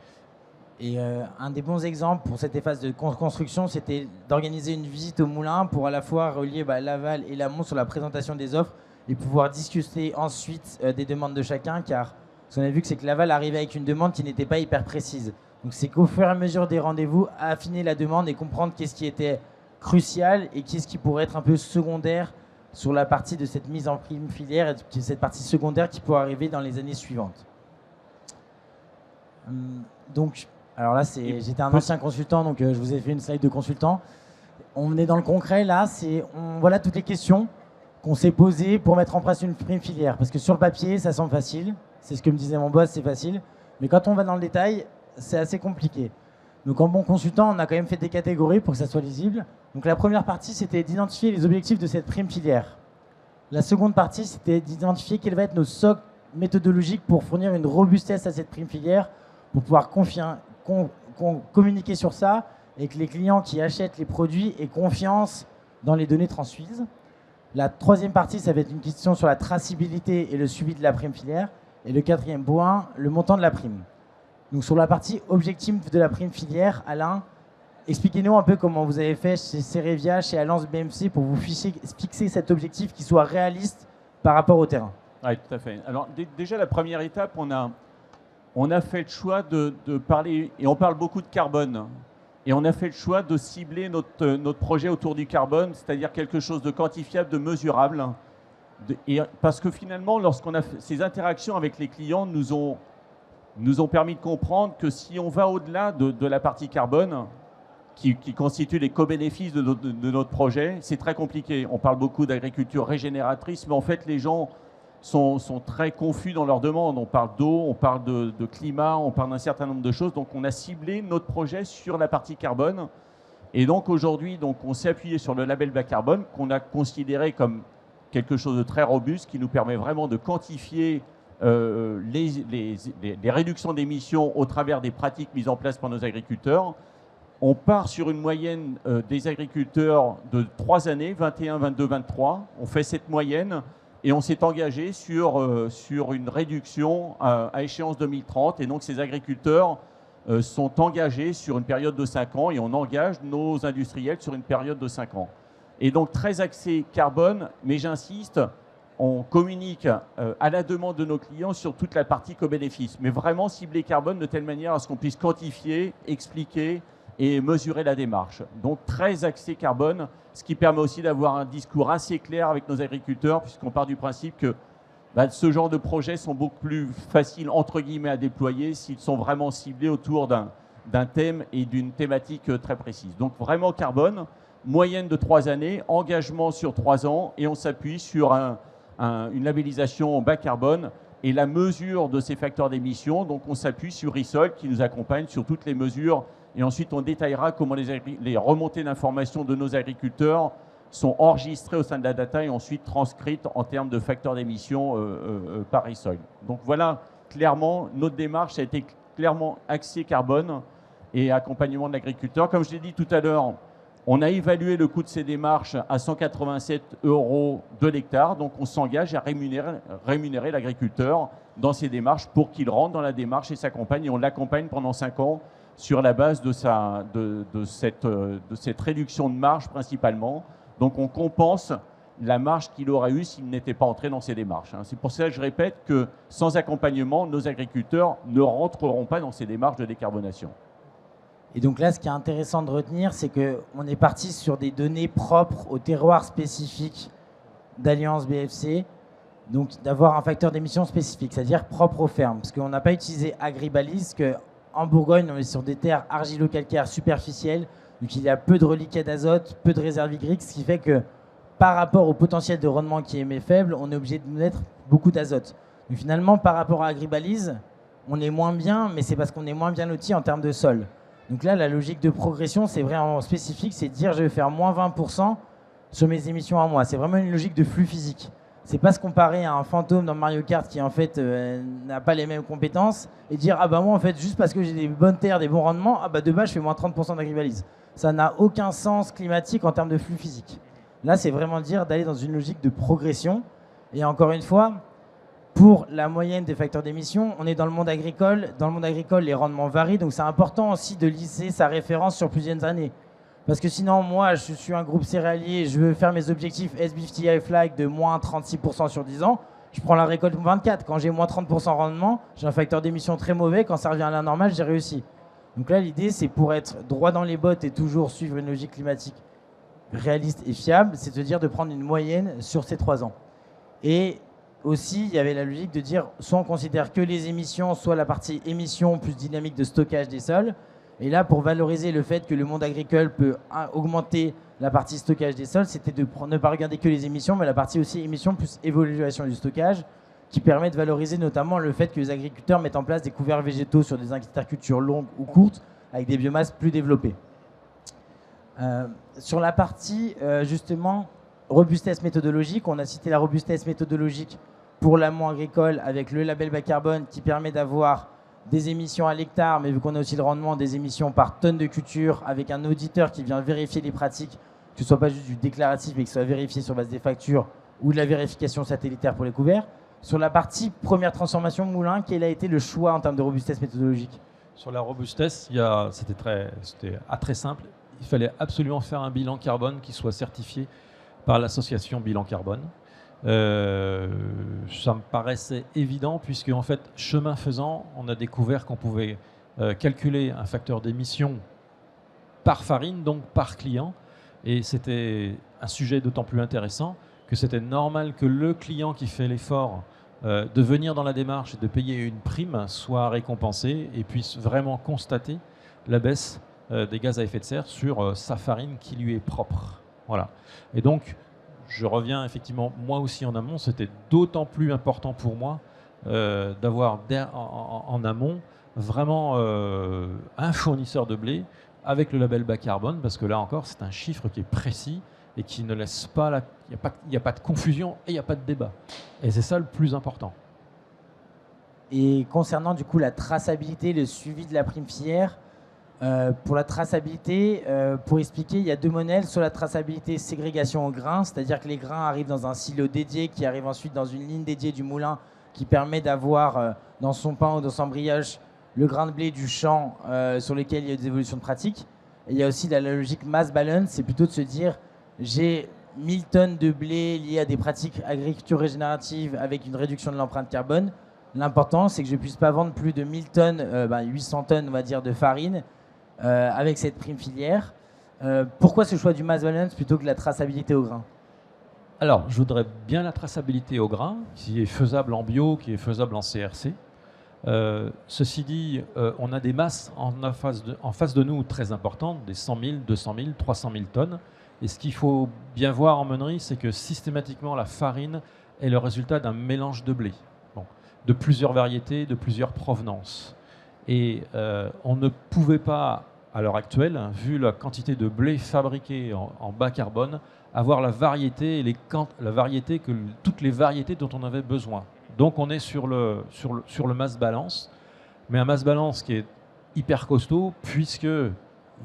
Et un des bons exemples pour cette phase de construction, c'était d'organiser une visite au moulin pour à la fois relier Laval et l'amont sur la présentation des offres et pouvoir discuter ensuite des demandes de chacun, car ce qu'on a vu, c'est que Laval arrivait avec une demande qui n'était pas hyper précise. Donc c'est qu'au fur et à mesure des rendez-vous, affiner la demande et comprendre qu'est-ce qui était crucial et qu'est-ce qui pourrait être un peu secondaire sur la partie de cette mise en prime filière et cette partie secondaire qui pourrait arriver dans les années suivantes. Donc, alors là, j'étais un ancien consultant, donc je vous ai fait une slide de consultant. On est dans le concret, là, voilà toutes les questions. qu'on s'est posé pour mettre en place une prime filière. Parce que sur le papier, ça semble facile. C'est ce que me disait mon boss, c'est facile. Mais quand on va dans le détail, c'est assez compliqué. Donc en bon consultant, on a quand même fait des catégories pour que ça soit lisible. Donc la première partie, c'était d'identifier les objectifs de cette prime filière. La seconde partie, c'était d'identifier quel va être nos socles méthodologiques pour fournir une robustesse à cette prime filière, pour pouvoir communiquer sur ça et que les clients qui achètent les produits aient confiance dans les données transmises. La troisième partie, ça va être une question sur la traçabilité et le suivi de la prime filière. Et le quatrième point, le montant de la prime. Donc sur la partie objectif de la prime filière, Alain, expliquez-nous un peu comment vous avez fait chez Cerevia, chez Alliance BMC pour vous fixer cet objectif qui soit réaliste par rapport au terrain. Oui, tout à fait. Alors déjà, la première étape, on a fait le choix de parler, et on parle beaucoup de carbone, et on a fait le choix de cibler notre projet autour du carbone, c'est-à-dire quelque chose de quantifiable, de mesurable. Parce que finalement, lorsqu'on a fait ces interactions avec les clients, nous ont permis de comprendre que si on va au-delà de la partie carbone, qui constitue les co-bénéfices de notre projet, c'est très compliqué. On parle beaucoup d'agriculture régénératrice, mais en fait, les gens sont très confus dans leurs demandes. On parle d'eau, on parle de climat, on parle d'un certain nombre de choses. Donc, on a ciblé notre projet sur la partie carbone. Et donc, aujourd'hui, on s'est appuyé sur le label bas carbone qu'on a considéré comme quelque chose de très robuste qui nous permet vraiment de quantifier les réductions d'émissions au travers des pratiques mises en place par nos agriculteurs. On part sur une moyenne des agriculteurs de 3 années, 21, 22, 23. On fait cette moyenne et on s'est engagé sur une réduction à échéance 2030. Et donc ces agriculteurs sont engagés sur une période de 5 ans et on engage nos industriels sur une période de 5 ans. Et donc très axé carbone, mais j'insiste, on communique à la demande de nos clients sur toute la partie co-bénéfice, mais vraiment ciblé carbone de telle manière à ce qu'on puisse quantifier, expliquer et mesurer la démarche. Donc très axé carbone, ce qui permet aussi d'avoir un discours assez clair avec nos agriculteurs, puisqu'on part du principe que ce genre de projets sont beaucoup plus faciles, entre guillemets, à déployer s'ils sont vraiment ciblés autour d'un thème et d'une thématique très précise. Donc vraiment carbone, moyenne de 3 années, engagement sur 3 ans, et on s'appuie sur une labellisation bas carbone et la mesure de ces facteurs d'émission. Donc on s'appuie sur Risol qui nous accompagne sur toutes les mesures et ensuite on détaillera comment les remontées d'informations de nos agriculteurs sont enregistrées au sein de la data et ensuite transcrites en termes de facteurs d'émission par Risol. Donc voilà, clairement, notre démarche a été clairement axée carbone et accompagnement de l'agriculteur. Comme je l'ai dit tout à l'heure, on a évalué le coût de ces démarches à 187 € de l'hectare. Donc, on s'engage à rémunérer l'agriculteur dans ces démarches pour qu'il rentre dans la démarche et s'accompagne. Et on l'accompagne pendant 5 ans sur la base de cette réduction de marge principalement. Donc, on compense la marge qu'il aurait eue s'il n'était pas entré dans ces démarches. C'est pour ça que je répète que sans accompagnement, nos agriculteurs ne rentreront pas dans ces démarches de décarbonation. Et donc là, ce qui est intéressant de retenir, c'est qu'on est parti sur des données propres au terroir spécifique d'Alliance BFC, donc d'avoir un facteur d'émission spécifique, c'est-à-dire propre aux fermes. Parce qu'on n'a pas utilisé Agribalise, qu'en Bourgogne, on est sur des terres argilo-calcaires superficielles, donc il y a peu de reliquats d'azote, peu de réserves hydriques, ce qui fait que par rapport au potentiel de rendement qui est faible, on est obligé de mettre beaucoup d'azote. Donc finalement, par rapport à Agribalise, on est moins bien, mais c'est parce qu'on est moins bien loti en termes de sol. Donc là, la logique de progression, c'est vraiment spécifique, c'est de dire je vais faire moins 20% sur mes émissions à moi. C'est vraiment une logique de flux physique. C'est pas se comparer à un fantôme dans Mario Kart qui en fait n'a pas les mêmes compétences et dire ah bah moi en fait juste parce que j'ai des bonnes terres, des bons rendements, ah bah de base je fais moins 30% d'agribalise. Ça n'a aucun sens climatique en termes de flux physique. Là, c'est vraiment dire d'aller dans une logique de progression. Et encore une fois, pour la moyenne des facteurs d'émission, on est dans le monde agricole. Dans le monde agricole, les rendements varient. Donc, c'est important aussi de lisser sa référence sur plusieurs années. Parce que sinon, moi, je suis un groupe céréalier, je veux faire mes objectifs SBFTI flag de moins 36% sur 10 ans. Je prends la récolte 24. Quand j'ai moins 30% rendement, j'ai un facteur d'émission très mauvais. Quand ça revient à la normale, j'ai réussi. Donc là, l'idée, c'est pour être droit dans les bottes et toujours suivre une logique climatique réaliste et fiable, c'est de dire de prendre une moyenne sur ces 3 ans. Et aussi, il y avait la logique de dire soit on considère que les émissions, soit la partie émissions plus dynamique de stockage des sols. Et là, pour valoriser le fait que le monde agricole peut augmenter la partie stockage des sols, c'était de ne pas regarder que les émissions, mais la partie aussi émissions plus évaluation du stockage, qui permet de valoriser notamment le fait que les agriculteurs mettent en place des couverts végétaux sur des intercultures longues ou courtes, avec des biomasses plus développées. Sur la partie, justement, robustesse méthodologique, on a cité la robustesse méthodologique pour l'amont agricole avec le label bas carbone qui permet d'avoir des émissions à l'hectare, mais vu qu'on a aussi le rendement des émissions par tonne de culture, avec un auditeur qui vient vérifier les pratiques, que ce ne soit pas juste du déclaratif, mais que ce soit vérifié sur base des factures ou de la vérification satellitaire pour les couverts. Sur la partie première transformation moulin, quel a été le choix en termes de robustesse méthodologique? Sur la robustesse, c'était très simple. Il fallait absolument faire un bilan carbone qui soit certifié par l'association Bilan Carbone. Ça me paraissait évident puisque, en fait, chemin faisant, on a découvert qu'on pouvait calculer un facteur d'émission par farine, donc par client. Et c'était un sujet d'autant plus intéressant que c'était normal que le client qui fait l'effort de venir dans la démarche et de payer une prime soit récompensé et puisse vraiment constater la baisse des gaz à effet de serre sur sa farine qui lui est propre. Voilà. Et donc, je reviens effectivement, moi aussi en amont, c'était d'autant plus important pour moi d'avoir en amont vraiment un fournisseur de blé avec le label bas carbone, parce que là encore, c'est un chiffre qui est précis et qui ne laisse pas, il n'y a pas de confusion et il n'y a pas de débat. Et c'est ça le plus important. Et concernant du coup la traçabilité, le suivi de la prime filière, pour la traçabilité, pour expliquer, il y a deux modèles. Sur la traçabilité ségrégation au grain, c'est-à-dire que les grains arrivent dans un silo dédié qui arrive ensuite dans une ligne dédiée du moulin qui permet d'avoir dans son pain ou dans son brioche le grain de blé du champ sur lequel il y a des évolutions de pratiques. Et il y a aussi la logique mass balance, c'est plutôt de se dire j'ai 1000 tonnes de blé liées à des pratiques agriculture régénérative avec une réduction de l'empreinte carbone. L'important, c'est que je ne puisse pas vendre plus de 1000 tonnes, 800 tonnes, on va dire, de farine avec cette prime filière. Pourquoi ce choix du mass balance plutôt que la traçabilité au grain? Alors, je voudrais bien la traçabilité au grain, qui est faisable en bio, qui est faisable en CRC. Ceci dit, on a des masses en face de nous très importantes, des 100 000, 200 000, 300 000 tonnes. Et ce qu'il faut bien voir en meunerie, c'est que systématiquement, la farine est le résultat d'un mélange de blé, de plusieurs variétés, de plusieurs provenances. Et on ne pouvait pas, à l'heure actuelle, vu la quantité de blé fabriqué en bas carbone, avoir la variété, toutes les variétés dont on avait besoin. Donc on est sur le mass balance, mais un mass balance qui est hyper costaud, puisque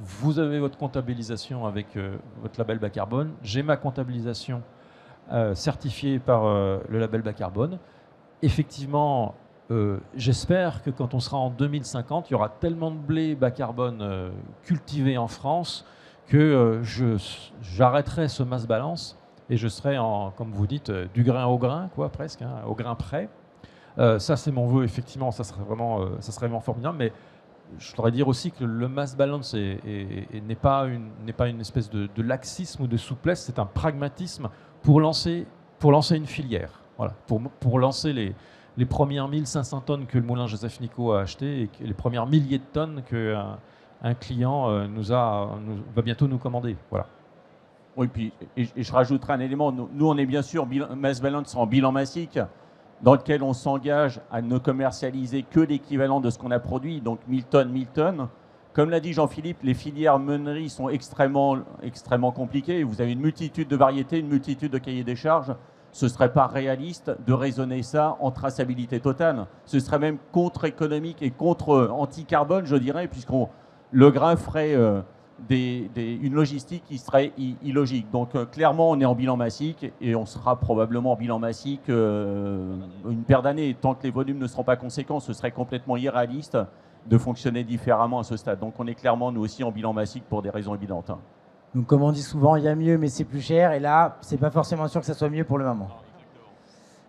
vous avez votre comptabilisation avec votre label bas carbone, j'ai ma comptabilisation certifiée par le label bas carbone. Effectivement, j'espère que quand on sera en 2050, il y aura tellement de blé bas carbone cultivé en France que j'arrêterai ce mass balance et je serai, comme vous dites, du grain au grain, quoi, presque, hein, au grain près. Ça, c'est mon vœu, effectivement, ça serait vraiment formidable. Mais je voudrais dire aussi que le mass balance n'est pas une espèce de laxisme ou de souplesse, c'est un pragmatisme pour lancer une filière. Voilà, pour lancer les premières 1500 tonnes que le moulin Joseph Nicot a achetées et les premières milliers de tonnes qu'un client va bientôt nous commander. Voilà. Oui, puis, et je rajouterai un élément. Nous, on est bien sûr mass balance en bilan massique, dans lequel on s'engage à ne commercialiser que l'équivalent de ce qu'on a produit, donc 1000 tonnes, 1000 tonnes. Comme l'a dit Jean-Philippe, les filières meuneries sont extrêmement compliquées. Vous avez une multitude de variétés, une multitude de cahiers des charges. Ce ne serait pas réaliste de raisonner ça en traçabilité totale. Ce serait même contre-économique et contre-anti-carbone, je dirais, puisque le grain ferait une logistique qui serait illogique. Donc clairement, on est en bilan massique et on sera probablement en bilan massique une paire d'années. Tant que les volumes ne seront pas conséquents, ce serait complètement irréaliste de fonctionner différemment à ce stade. Donc on est clairement, nous aussi, en bilan massique pour des raisons évidentes. Donc comme on dit souvent, il y a mieux mais c'est plus cher, et là, c'est pas forcément sûr que ça soit mieux pour le moment.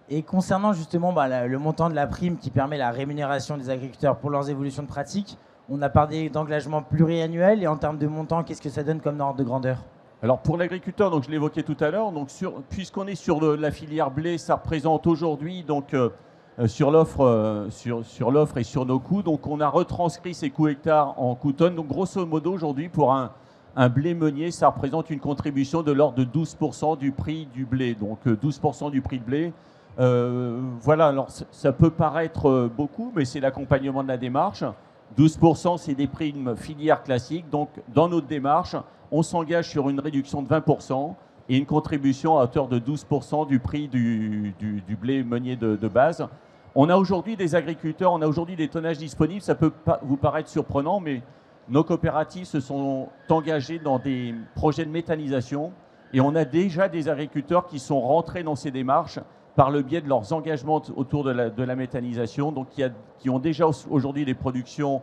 Et concernant justement le montant de la prime qui permet la rémunération des agriculteurs pour leurs évolutions de pratique, on a parlé d'engagement pluriannuel, et en termes de montant, qu'est-ce que ça donne comme ordre de grandeur? Alors pour l'agriculteur, donc je l'évoquais tout à l'heure, puisqu'on est sur la filière blé, ça représente aujourd'hui donc sur l'offre et sur nos coûts. Donc on a retranscrit ces coûts hectares en coûts tonnes. Donc grosso modo aujourd'hui pour un blé meunier, ça représente une contribution de l'ordre de 12% du prix du blé. Donc 12% du prix de blé. Voilà, alors ça peut paraître beaucoup, mais c'est l'accompagnement de la démarche. 12% c'est des primes filières classiques. Donc dans notre démarche, on s'engage sur une réduction de 20% et une contribution à hauteur de 12% du prix du blé meunier de base. On a aujourd'hui des agriculteurs, on a aujourd'hui des tonnages disponibles. Ça peut vous paraître surprenant, mais nos coopératives se sont engagées dans des projets de méthanisation et on a déjà des agriculteurs qui sont rentrés dans ces démarches par le biais de leurs engagements autour de la méthanisation, donc qui ont déjà aujourd'hui des productions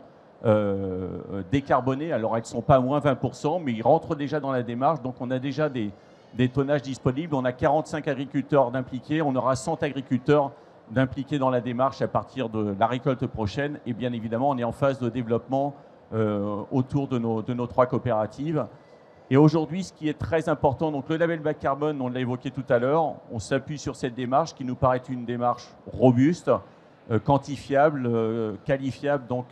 décarbonées. Alors elles ne sont pas à moins 20%, mais ils rentrent déjà dans la démarche, donc on a déjà des tonnages disponibles. On a 45 agriculteurs d'impliqués, on aura 100 agriculteurs d'impliqués dans la démarche à partir de la récolte prochaine. Et bien évidemment, on est en phase de développement autour de nos 3 coopératives. Et aujourd'hui, ce qui est très important, donc le label bas carbone, on l'a évoqué tout à l'heure, on s'appuie sur cette démarche qui nous paraît une démarche robuste, quantifiable, qualifiable. Donc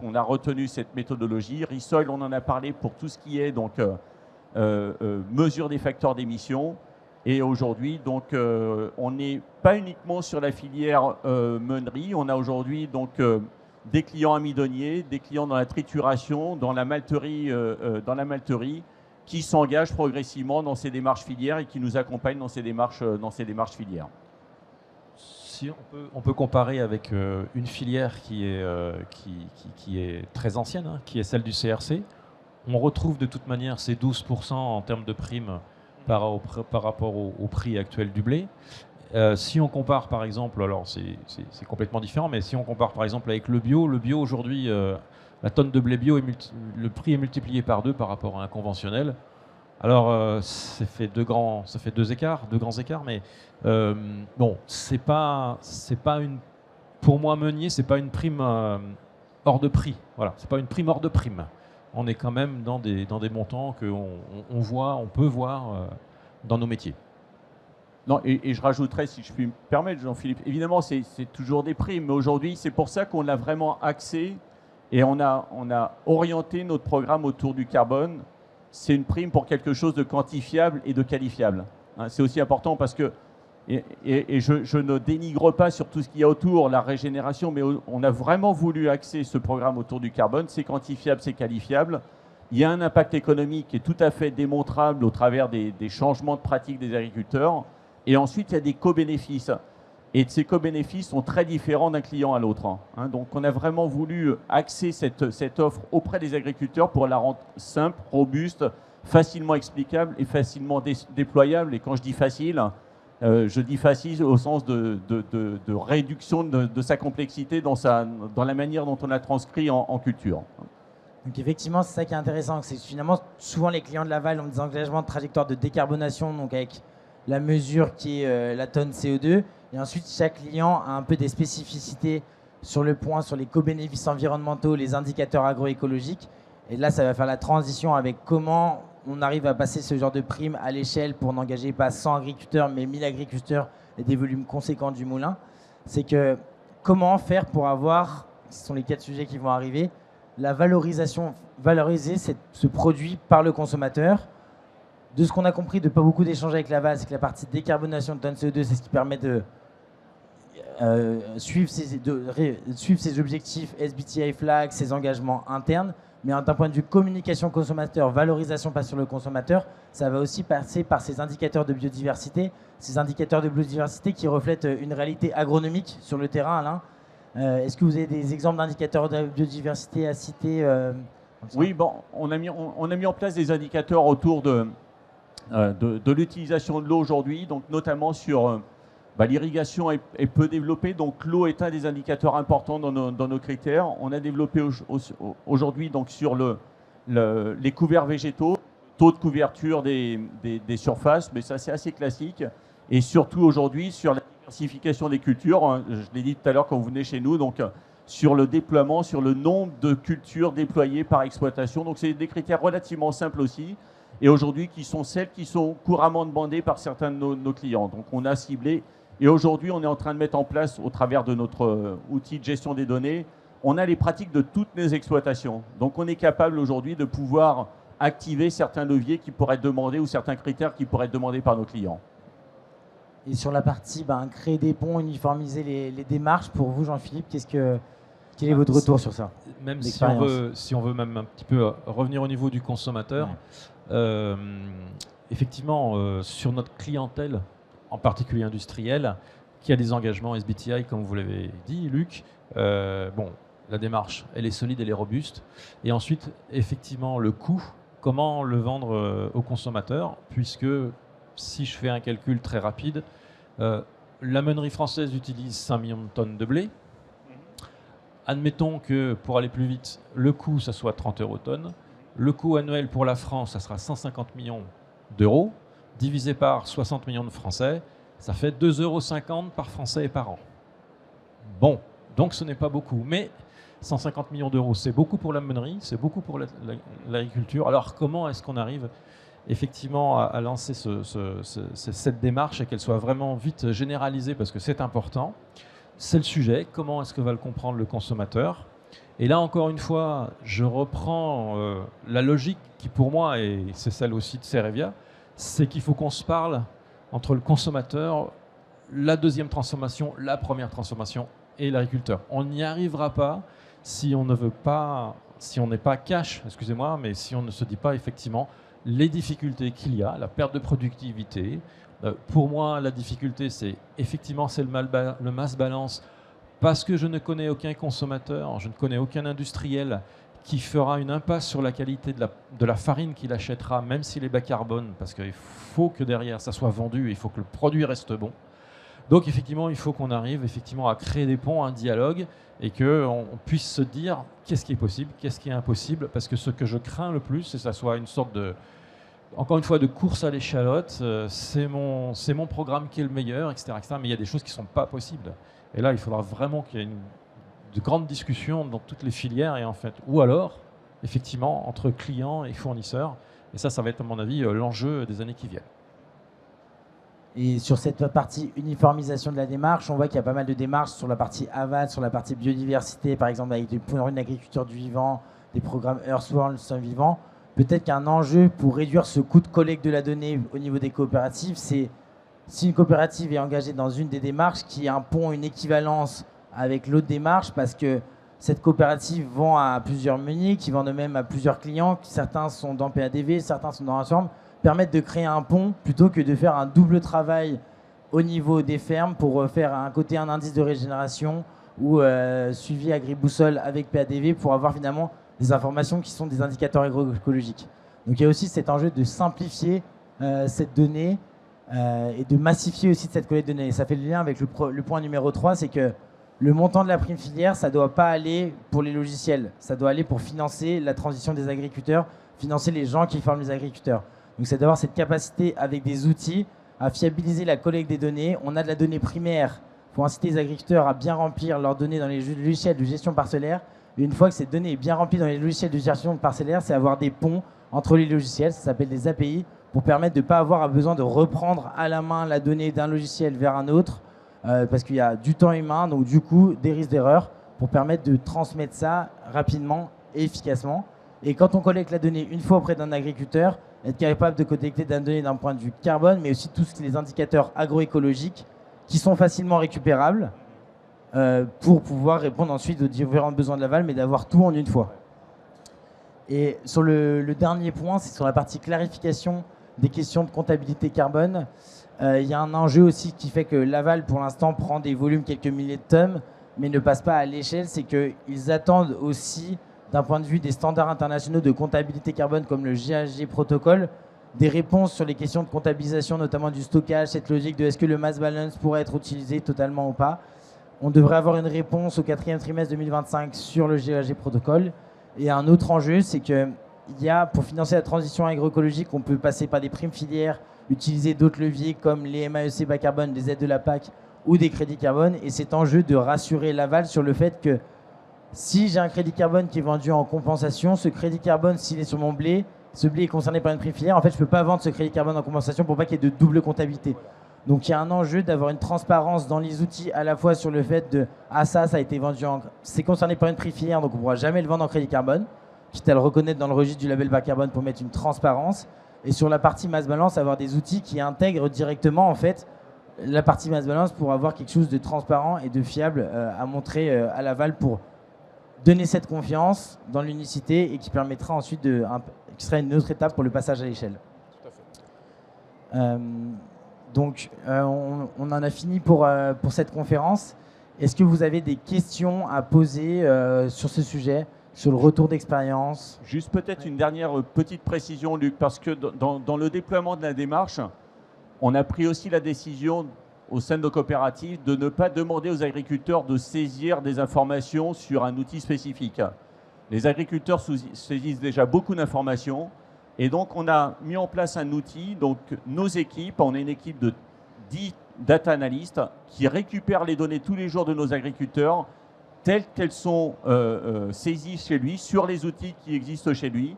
on a retenu cette méthodologie. Resoil, on en a parlé pour tout ce qui est donc mesure des facteurs d'émission. Et aujourd'hui, donc, on n'est pas uniquement sur la filière meunerie. On a aujourd'hui donc des clients amidonniers, des clients dans la trituration, dans la malterie, qui s'engagent progressivement dans ces démarches filières et qui nous accompagnent dans ces démarches filières. Si on peut comparer avec une filière qui est très ancienne, hein, qui est celle du CRC. On retrouve de toute manière ces 12% en termes de primes par rapport au prix actuel du blé. Si on compare par exemple, alors c'est complètement différent, mais si on compare par exemple avec le bio aujourd'hui, la tonne de blé bio, le prix est multiplié par 2 par rapport à un conventionnel. Alors ça fait deux grands écarts, mais bon, c'est pas une, pour moi Meunier, c'est pas une prime hors de prix. Voilà, c'est pas une prime hors de prime. On est quand même dans des montants on peut voir dans nos métiers. Non, et je rajouterais, si je puis me permettre, Jean-Philippe, évidemment, c'est toujours des primes, mais aujourd'hui, c'est pour ça qu'on l'a vraiment axé et on a orienté notre programme autour du carbone. C'est une prime pour quelque chose de quantifiable et de qualifiable. Hein, c'est aussi important parce que, et je ne dénigre pas sur tout ce qu'il y a autour, la régénération, mais on a vraiment voulu axer ce programme autour du carbone. C'est quantifiable, c'est qualifiable. Il y a un impact économique qui est tout à fait démontrable au travers des changements de pratiques des agriculteurs. Et ensuite, il y a des co-bénéfices. Et ces co-bénéfices sont très différents d'un client à l'autre. Hein. Donc, on a vraiment voulu axer cette offre auprès des agriculteurs pour la rendre simple, robuste, facilement explicable et facilement déployable. Et quand je dis facile, je dis facile au sens de réduction de sa complexité dans la manière dont on la transcrit en culture. Donc effectivement, c'est ça qui est intéressant. C'est finalement, souvent les clients de Laval ont des engagements de trajectoire de décarbonation, donc avec la mesure qui est la tonne CO2. Et ensuite, chaque client a un peu des spécificités sur le point, sur les co-bénéfices environnementaux, les indicateurs agroécologiques. Et là, ça va faire la transition avec comment on arrive à passer ce genre de prime à l'échelle pour n'engager pas 100 agriculteurs, mais 1000 agriculteurs et des volumes conséquents du moulin. C'est que comment faire pour avoir, ce sont les 4 sujets qui vont arriver, la valorisation, valoriser ce produit par le consommateur. De ce qu'on a compris de pas beaucoup d'échanges avec Laval, c'est que la partie décarbonation de tonnes CO2, c'est ce qui permet de suivre ses objectifs SBTi flag, ses engagements internes. Mais d'un point de vue communication consommateur, valorisation pas sur le consommateur, ça va aussi passer par ces indicateurs de biodiversité. Ces indicateurs de biodiversité qui reflètent une réalité agronomique sur le terrain, Alain. Est-ce que vous avez des exemples d'indicateurs de biodiversité à citer Oui, bon, on a mis en place des indicateurs autour de l'utilisation de l'eau aujourd'hui, donc notamment sur l'irrigation est peu développée, donc l'eau est un des indicateurs importants dans nos critères. On a développé aujourd'hui donc sur les couverts végétaux, taux de couverture des surfaces, mais ça c'est assez classique, et surtout aujourd'hui sur la diversification des cultures, hein, je l'ai dit tout à l'heure quand vous venez chez nous, donc sur le déploiement, sur le nombre de cultures déployées par exploitation. Donc c'est des critères relativement simples aussi, et aujourd'hui qui sont celles qui sont couramment demandées par certains de nos clients. Donc on a ciblé Et aujourd'hui, on est en train de mettre en place, au travers de notre outil de gestion des données, on a les pratiques de toutes les exploitations. Donc on est capable aujourd'hui de pouvoir activer certains leviers qui pourraient être demandés ou certains critères qui pourraient être demandés par nos clients. Et sur la partie créer des ponts, uniformiser les démarches, pour vous, Jean-Philippe, quel est votre retour sur ça? Même si on veut même un petit peu revenir au niveau du consommateur, effectivement, sur notre clientèle, en particulier industrielle, qui a des engagements SBTI, comme vous l'avez dit, Luc, la démarche, elle est solide, elle est robuste. Et ensuite, effectivement, le coût, comment le vendre au consommateur, puisque si je fais un calcul très rapide, la meunerie française utilise 5 millions de tonnes de blé. Admettons que pour aller plus vite, le coût, ça soit 30 € tonne. Le coût annuel pour la France, ça sera 150 millions d'euros, divisé par 60 millions de Français, ça fait 2,50 € par Français et par an. Bon, donc ce n'est pas beaucoup, mais 150 millions d'euros, c'est beaucoup pour la meunerie, c'est beaucoup pour l'agriculture. Alors comment est-ce qu'on arrive effectivement à lancer cette démarche et qu'elle soit vraiment vite généralisée, parce que c'est important? C'est le sujet, comment est-ce que va le comprendre le consommateur? Et là, encore une fois, je reprends la logique qui, pour moi, et c'est celle aussi de Cerevia, c'est qu'il faut qu'on se parle entre le consommateur, la deuxième transformation, la première transformation et l'agriculteur. On n'y arrivera pas si on ne veut pas, si on n'est pas cash, excusez-moi, mais si on ne se dit pas effectivement les difficultés qu'il y a, la perte de productivité. Pour moi, la difficulté, c'est effectivement le mass balance, parce que je ne connais aucun consommateur, je ne connais aucun industriel qui fera une impasse sur la qualité de la farine qu'il achètera, même s'il est bas carbone, parce qu'il faut que derrière ça soit vendu, il faut que le produit reste bon. Donc effectivement, il faut qu'on arrive effectivement à créer des ponts, un dialogue, et qu'on puisse se dire qu'est-ce qui est possible, qu'est-ce qui est impossible, parce que ce que je crains le plus, c'est que ça soit une sorte de, encore une fois, de course à l'échalote, c'est mon programme qui est le meilleur, etc., etc., mais il y a des choses qui ne sont pas possibles. Et là, il faudra vraiment qu'il y ait de grandes discussions dans toutes les filières, et en fait, ou alors, effectivement, entre clients et fournisseurs. Et ça va être, à mon avis, l'enjeu des années qui viennent. Et sur cette partie uniformisation de la démarche, on voit qu'il y a pas mal de démarches sur la partie aval, sur la partie biodiversité, par exemple avec une agriculture du vivant, des programmes Earthworld, Somme Vivant. Peut-être qu'un enjeu pour réduire ce coût de collecte de la donnée au niveau des coopératives, c'est si une coopérative est engagée dans une des démarches, qu'il y ait un pont, une équivalence avec l'autre démarche, parce que cette coopérative vend à plusieurs meuniers, qui vendent eux-mêmes à plusieurs clients, certains sont dans PADV, certains sont dans Rassurm, permettre de créer un pont plutôt que de faire un double travail au niveau des fermes pour faire un côté un indice de régénération ou suivi agriboussole avec PADV pour avoir finalement des informations qui sont des indicateurs agroécologiques. Donc il y a aussi cet enjeu de simplifier cette donnée et de massifier aussi cette collecte de données. Ça fait le lien avec le point numéro 3, c'est que le montant de la prime filière, ça ne doit pas aller pour les logiciels, ça doit aller pour financer la transition des agriculteurs, financer les gens qui forment les agriculteurs. Donc c'est d'avoir cette capacité avec des outils à fiabiliser la collecte des données. On a de la donnée primaire, il faut inciter les agriculteurs à bien remplir leurs données dans les logiciels de gestion parcellaire. Et une fois que cette donnée est bien remplie dans les logiciels de gestion parcellaire, c'est avoir des ponts entre les logiciels, ça s'appelle des API, pour permettre de ne pas avoir besoin de reprendre à la main la donnée d'un logiciel vers un autre, parce qu'il y a du temps humain, donc du coup des risques d'erreur, pour permettre de transmettre ça rapidement et efficacement. Et quand on collecte la donnée une fois auprès d'un agriculteur, être capable de collecter de la donnée d'un point de vue carbone, mais aussi tous les indicateurs agroécologiques qui sont facilement récupérables pour pouvoir répondre ensuite aux différents besoins de l'aval, mais d'avoir tout en une fois. Et sur le dernier point, c'est sur la partie clarification des questions de comptabilité carbone. Il y a un enjeu aussi qui fait que l'aval, pour l'instant, prend des volumes quelques milliers de tonnes, mais ne passe pas à l'échelle. C'est qu'ils attendent aussi, d'un point de vue des standards internationaux de comptabilité carbone comme le GHG protocole, des réponses sur les questions de comptabilisation, notamment du stockage, cette logique de est-ce que le mass balance pourrait être utilisé totalement ou pas. On devrait avoir une réponse au 4e trimestre 2025 sur le GHG protocole. Et un autre enjeu, c'est qu'il y a, pour financer la transition agroécologique, on peut passer par des primes filières, utiliser d'autres leviers comme les MAEC bas carbone, des aides de la PAC ou des crédits carbone. Et cet enjeu de rassurer l'aval sur le fait que si j'ai un crédit carbone qui est vendu en compensation, ce crédit carbone, s'il est sur mon blé, ce blé est concerné par une prime filière, en fait, je ne peux pas vendre ce crédit carbone en compensation pour pas qu'il y ait de double comptabilité. Donc il y a un enjeu d'avoir une transparence dans les outils, à la fois sur le fait de « Ah ça a été vendu c'est concerné par une prix filière, donc on ne pourra jamais le vendre en crédit carbone », quitte à le reconnaître dans le registre du label bas carbone pour mettre une transparence. Et sur la partie mass balance, avoir des outils qui intègrent directement en fait la partie mass balance pour avoir quelque chose de transparent et de fiable à montrer à l'aval pour donner cette confiance dans l'unicité et qui permettra ensuite qui serait une autre étape pour le passage à l'échelle. Tout à fait. Donc, on en a fini pour cette conférence. Est-ce que vous avez des questions à poser sur ce sujet, sur le retour d'expérience? Juste peut-être une dernière petite précision, Luc, parce que dans le déploiement de la démarche, on a pris aussi la décision au sein de nos coopératives de ne pas demander aux agriculteurs de saisir des informations sur un outil spécifique. Les agriculteurs saisissent déjà beaucoup d'informations. Et donc, on a mis en place un outil. Donc, nos équipes, on est une équipe de 10 data analystes qui récupèrent les données tous les jours de nos agriculteurs telles qu'elles sont saisies chez lui, sur les outils qui existent chez lui.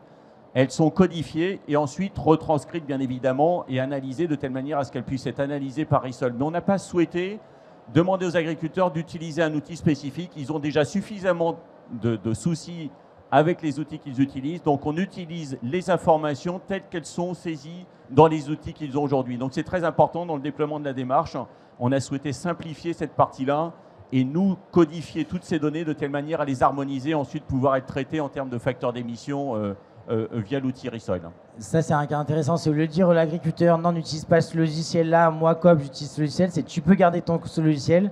Elles sont codifiées et ensuite retranscrites, bien évidemment, et analysées de telle manière à ce qu'elles puissent être analysées par Risol. Mais on n'a pas souhaité demander aux agriculteurs d'utiliser un outil spécifique. Ils ont déjà suffisamment de soucis avec les outils qu'ils utilisent. Donc, on utilise les informations telles qu'elles sont saisies dans les outils qu'ils ont aujourd'hui. Donc, c'est très important dans le déploiement de la démarche. On a souhaité simplifier cette partie-là et nous codifier toutes ces données de telle manière à les harmoniser, ensuite pouvoir être traitées en termes de facteurs d'émission via l'outil Risol. Ça, c'est un cas intéressant. C'est au lieu de dire à l'agriculteur, non, n'utilise pas ce logiciel-là, moi, Coop, j'utilise ce logiciel, c'est tu peux garder ce logiciel.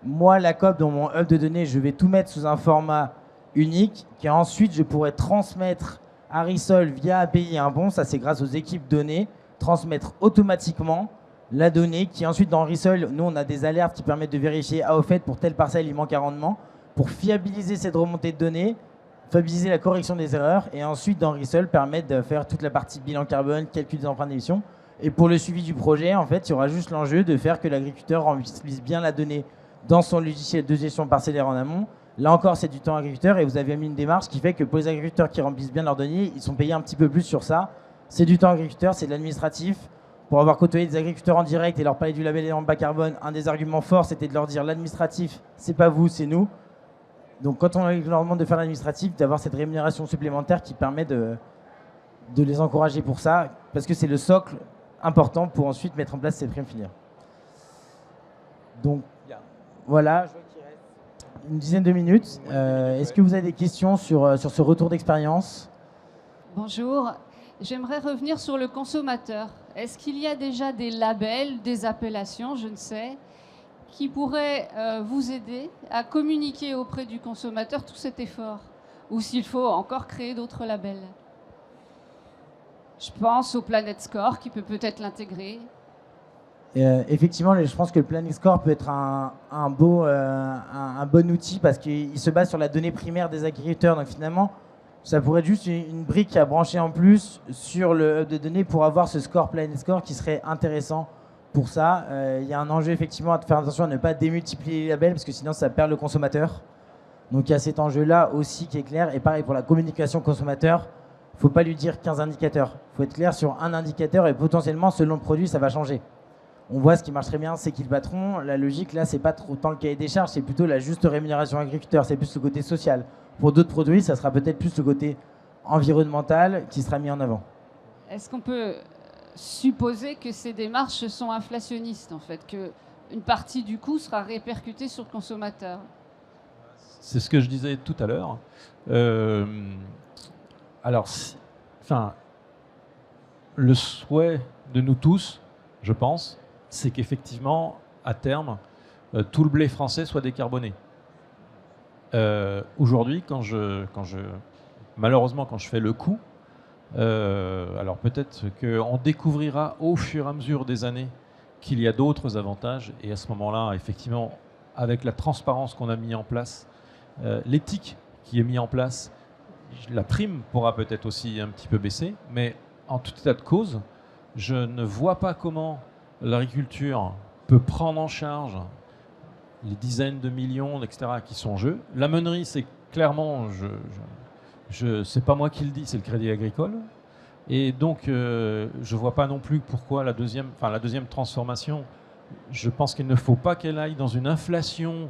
Moi, la Coop, dans mon hub de données, je vais tout mettre sous un format unique qu'ensuite je pourrais transmettre à Risol via API un bon, ça c'est grâce aux équipes données, transmettre automatiquement la donnée qui ensuite dans Risol, nous on a des alertes qui permettent de vérifier, ah au fait pour telle parcelle il manque un rendement, pour fiabiliser cette remontée de données, fiabiliser la correction des erreurs et ensuite dans Risol permettre de faire toute la partie bilan carbone, calcul des empreintes d'émission. Et pour le suivi du projet, en fait, il y aura juste l'enjeu de faire que l'agriculteur remplisse bien la donnée dans son logiciel de gestion parcellaire en amont. Là encore, c'est du temps agriculteur et vous avez mis une démarche qui fait que pour les agriculteurs qui remplissent bien leurs données, ils sont payés un petit peu plus sur ça. C'est du temps agriculteur, c'est de l'administratif. Pour avoir côtoyé des agriculteurs en direct et leur parler du label en bas carbone, un des arguments forts, c'était de leur dire l'administratif, c'est pas vous, c'est nous. Donc quand on leur demande de faire l'administratif, d'avoir cette rémunération supplémentaire qui permet de les encourager pour ça, parce que c'est le socle important pour ensuite mettre en place ces primes filières. Donc voilà. Une dizaine de minutes. Est-ce que vous avez des questions sur ce retour d'expérience? Bonjour. J'aimerais revenir sur le consommateur. Est-ce qu'il y a déjà des labels, des appellations, je ne sais, qui pourraient vous aider à communiquer auprès du consommateur tout cet effort? Ou s'il faut encore créer d'autres labels? Je pense au Planet Score qui peut peut-être l'intégrer. Effectivement, je pense que le Planet Score peut être un bon outil parce qu'il se base sur la donnée primaire des agriculteurs. Donc finalement, ça pourrait être juste une brique à brancher en plus sur le hub de données pour avoir ce score Planet Score qui serait intéressant pour ça. Il y a un enjeu effectivement à faire attention à ne pas démultiplier les labels parce que sinon ça perd le consommateur. Donc il y a cet enjeu-là aussi qui est clair. Et pareil pour la communication consommateur, il ne faut pas lui dire 15 indicateurs. Il faut être clair sur un indicateur et potentiellement selon le produit ça va changer. On voit ce qui marche très bien, c'est qu'ils battront. La logique, là, c'est pas trop tant le cahier des charges, c'est plutôt la juste rémunération agriculteur, c'est plus le côté social. Pour d'autres produits, ça sera peut-être plus le côté environnemental qui sera mis en avant. Est-ce qu'on peut supposer que ces démarches sont inflationnistes, en fait, qu'une partie du coût sera répercutée sur le consommateur? C'est ce que je disais tout à l'heure. Le souhait de nous tous, je pense, c'est qu'effectivement, à terme, tout le blé français soit décarboné. Aujourd'hui, malheureusement, quand je fais le coût, alors peut-être qu'on découvrira au fur et à mesure des années qu'il y a d'autres avantages, et à ce moment-là, effectivement, avec la transparence qu'on a mis en place, l'éthique qui est mise en place, la prime pourra peut-être aussi un petit peu baisser, mais en tout état de cause, je ne vois pas comment l'agriculture peut prendre en charge les dizaines de millions, etc., qui sont en jeu. La meunerie, c'est clairement, c'est pas moi qui le dis, c'est le Crédit Agricole. Et donc, je ne vois pas non plus pourquoi la deuxième transformation Je pense qu'il ne faut pas qu'elle aille dans une inflation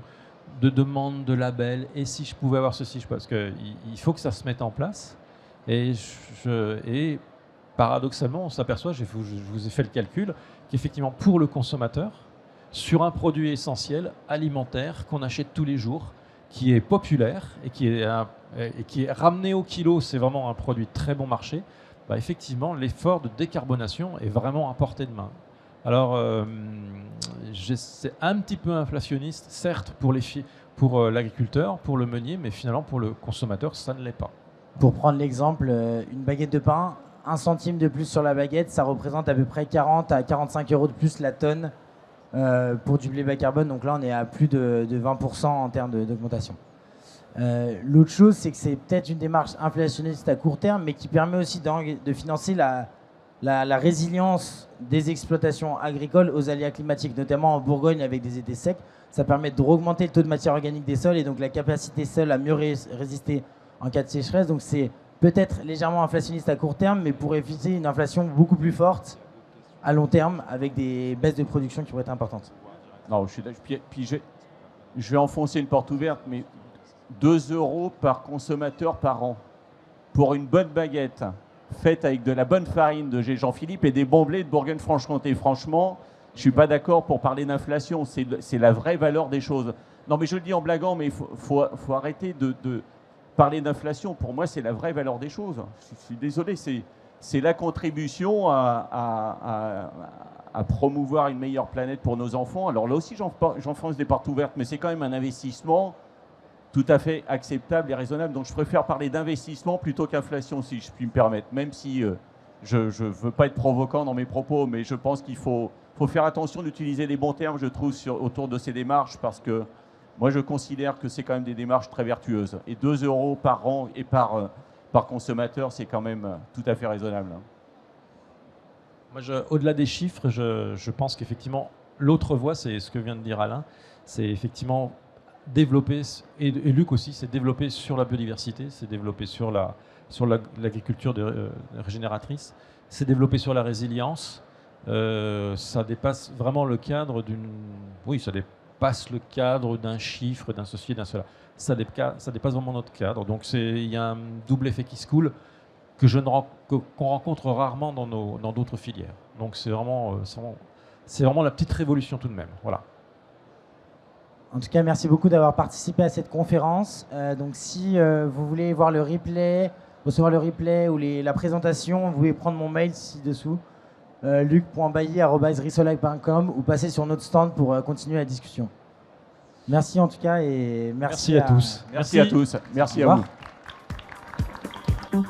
de demandes, de labels. Et si je pouvais avoir ceci, parce qu'il faut que ça se mette en place. Et paradoxalement, on s'aperçoit, je vous ai fait le calcul, qu'effectivement, pour le consommateur, sur un produit essentiel, alimentaire, qu'on achète tous les jours, qui est populaire et qui est ramené au kilo, c'est vraiment un produit très bon marché, bah effectivement, l'effort de décarbonation est vraiment à portée de main. Alors, c'est un petit peu inflationniste, certes, pour l'agriculteur, pour le meunier, mais finalement, pour le consommateur, ça ne l'est pas. Pour prendre l'exemple, une baguette de pain, 1 centime de plus sur la baguette, ça représente à peu près 40 à 45 euros de plus la tonne pour du blé bas carbone. Donc là, on est à plus de 20% en termes d'augmentation. L'autre chose, c'est que c'est peut-être une démarche inflationniste à court terme, mais qui permet aussi de financer la résilience des exploitations agricoles aux aléas climatiques, notamment en Bourgogne avec des étés secs. Ça permet d'augmenter le taux de matière organique des sols et donc la capacité seule à mieux résister en cas de sécheresse. Donc c'est peut-être légèrement inflationniste à court terme, mais pour éviter une inflation beaucoup plus forte à long terme avec des baisses de production qui pourraient être importantes. Non, puis je vais enfoncer une porte ouverte, mais 2 € par consommateur par an pour une bonne baguette faite avec de la bonne farine de chez Jean-Philippe et des bons blés de Bourgogne-Franche-Comté. Franchement, je ne suis pas d'accord pour parler d'inflation. C'est la vraie valeur des choses. Non, mais je le dis en blaguant, mais il faut arrêter de parler d'inflation. Pour moi, c'est la vraie valeur des choses. Je suis désolé, c'est la contribution à promouvoir une meilleure planète pour nos enfants. Alors là aussi, j'enfonce des portes ouvertes, mais c'est quand même un investissement tout à fait acceptable et raisonnable. Donc je préfère parler d'investissement plutôt qu'inflation, si je puis me permettre, même si je ne veux pas être provocant dans mes propos, mais je pense qu'il faut faire attention d'utiliser les bons termes, je trouve, autour de ces démarches, parce que moi, je considère que c'est quand même des démarches très vertueuses. Et 2 € par an et par consommateur, c'est quand même tout à fait raisonnable. Moi, au-delà des chiffres, je pense qu'effectivement, l'autre voie, c'est ce que vient de dire Alain, c'est effectivement développer, et Luc aussi, c'est développer sur la biodiversité, c'est développer sur l'agriculture régénératrice, c'est développer sur la résilience. Ça dépasse vraiment le cadre ça dépasse le cadre d'un chiffre, d'un ceci, d'un cela. Ça dépasse vraiment notre cadre. Donc il y a un double effet qui se coule qu'on rencontre rarement dans d'autres filières. Donc c'est vraiment la petite révolution tout de même. Voilà. En tout cas, merci beaucoup d'avoir participé à cette conférence. Donc si vous voulez voir le replay, recevoir le replay ou la présentation, vous pouvez prendre mon mail ci-dessous, luc.bailly@risolak.com, ou passer sur notre stand pour continuer la discussion. Merci en tout cas et merci à tous. Merci à tous. Merci à vous.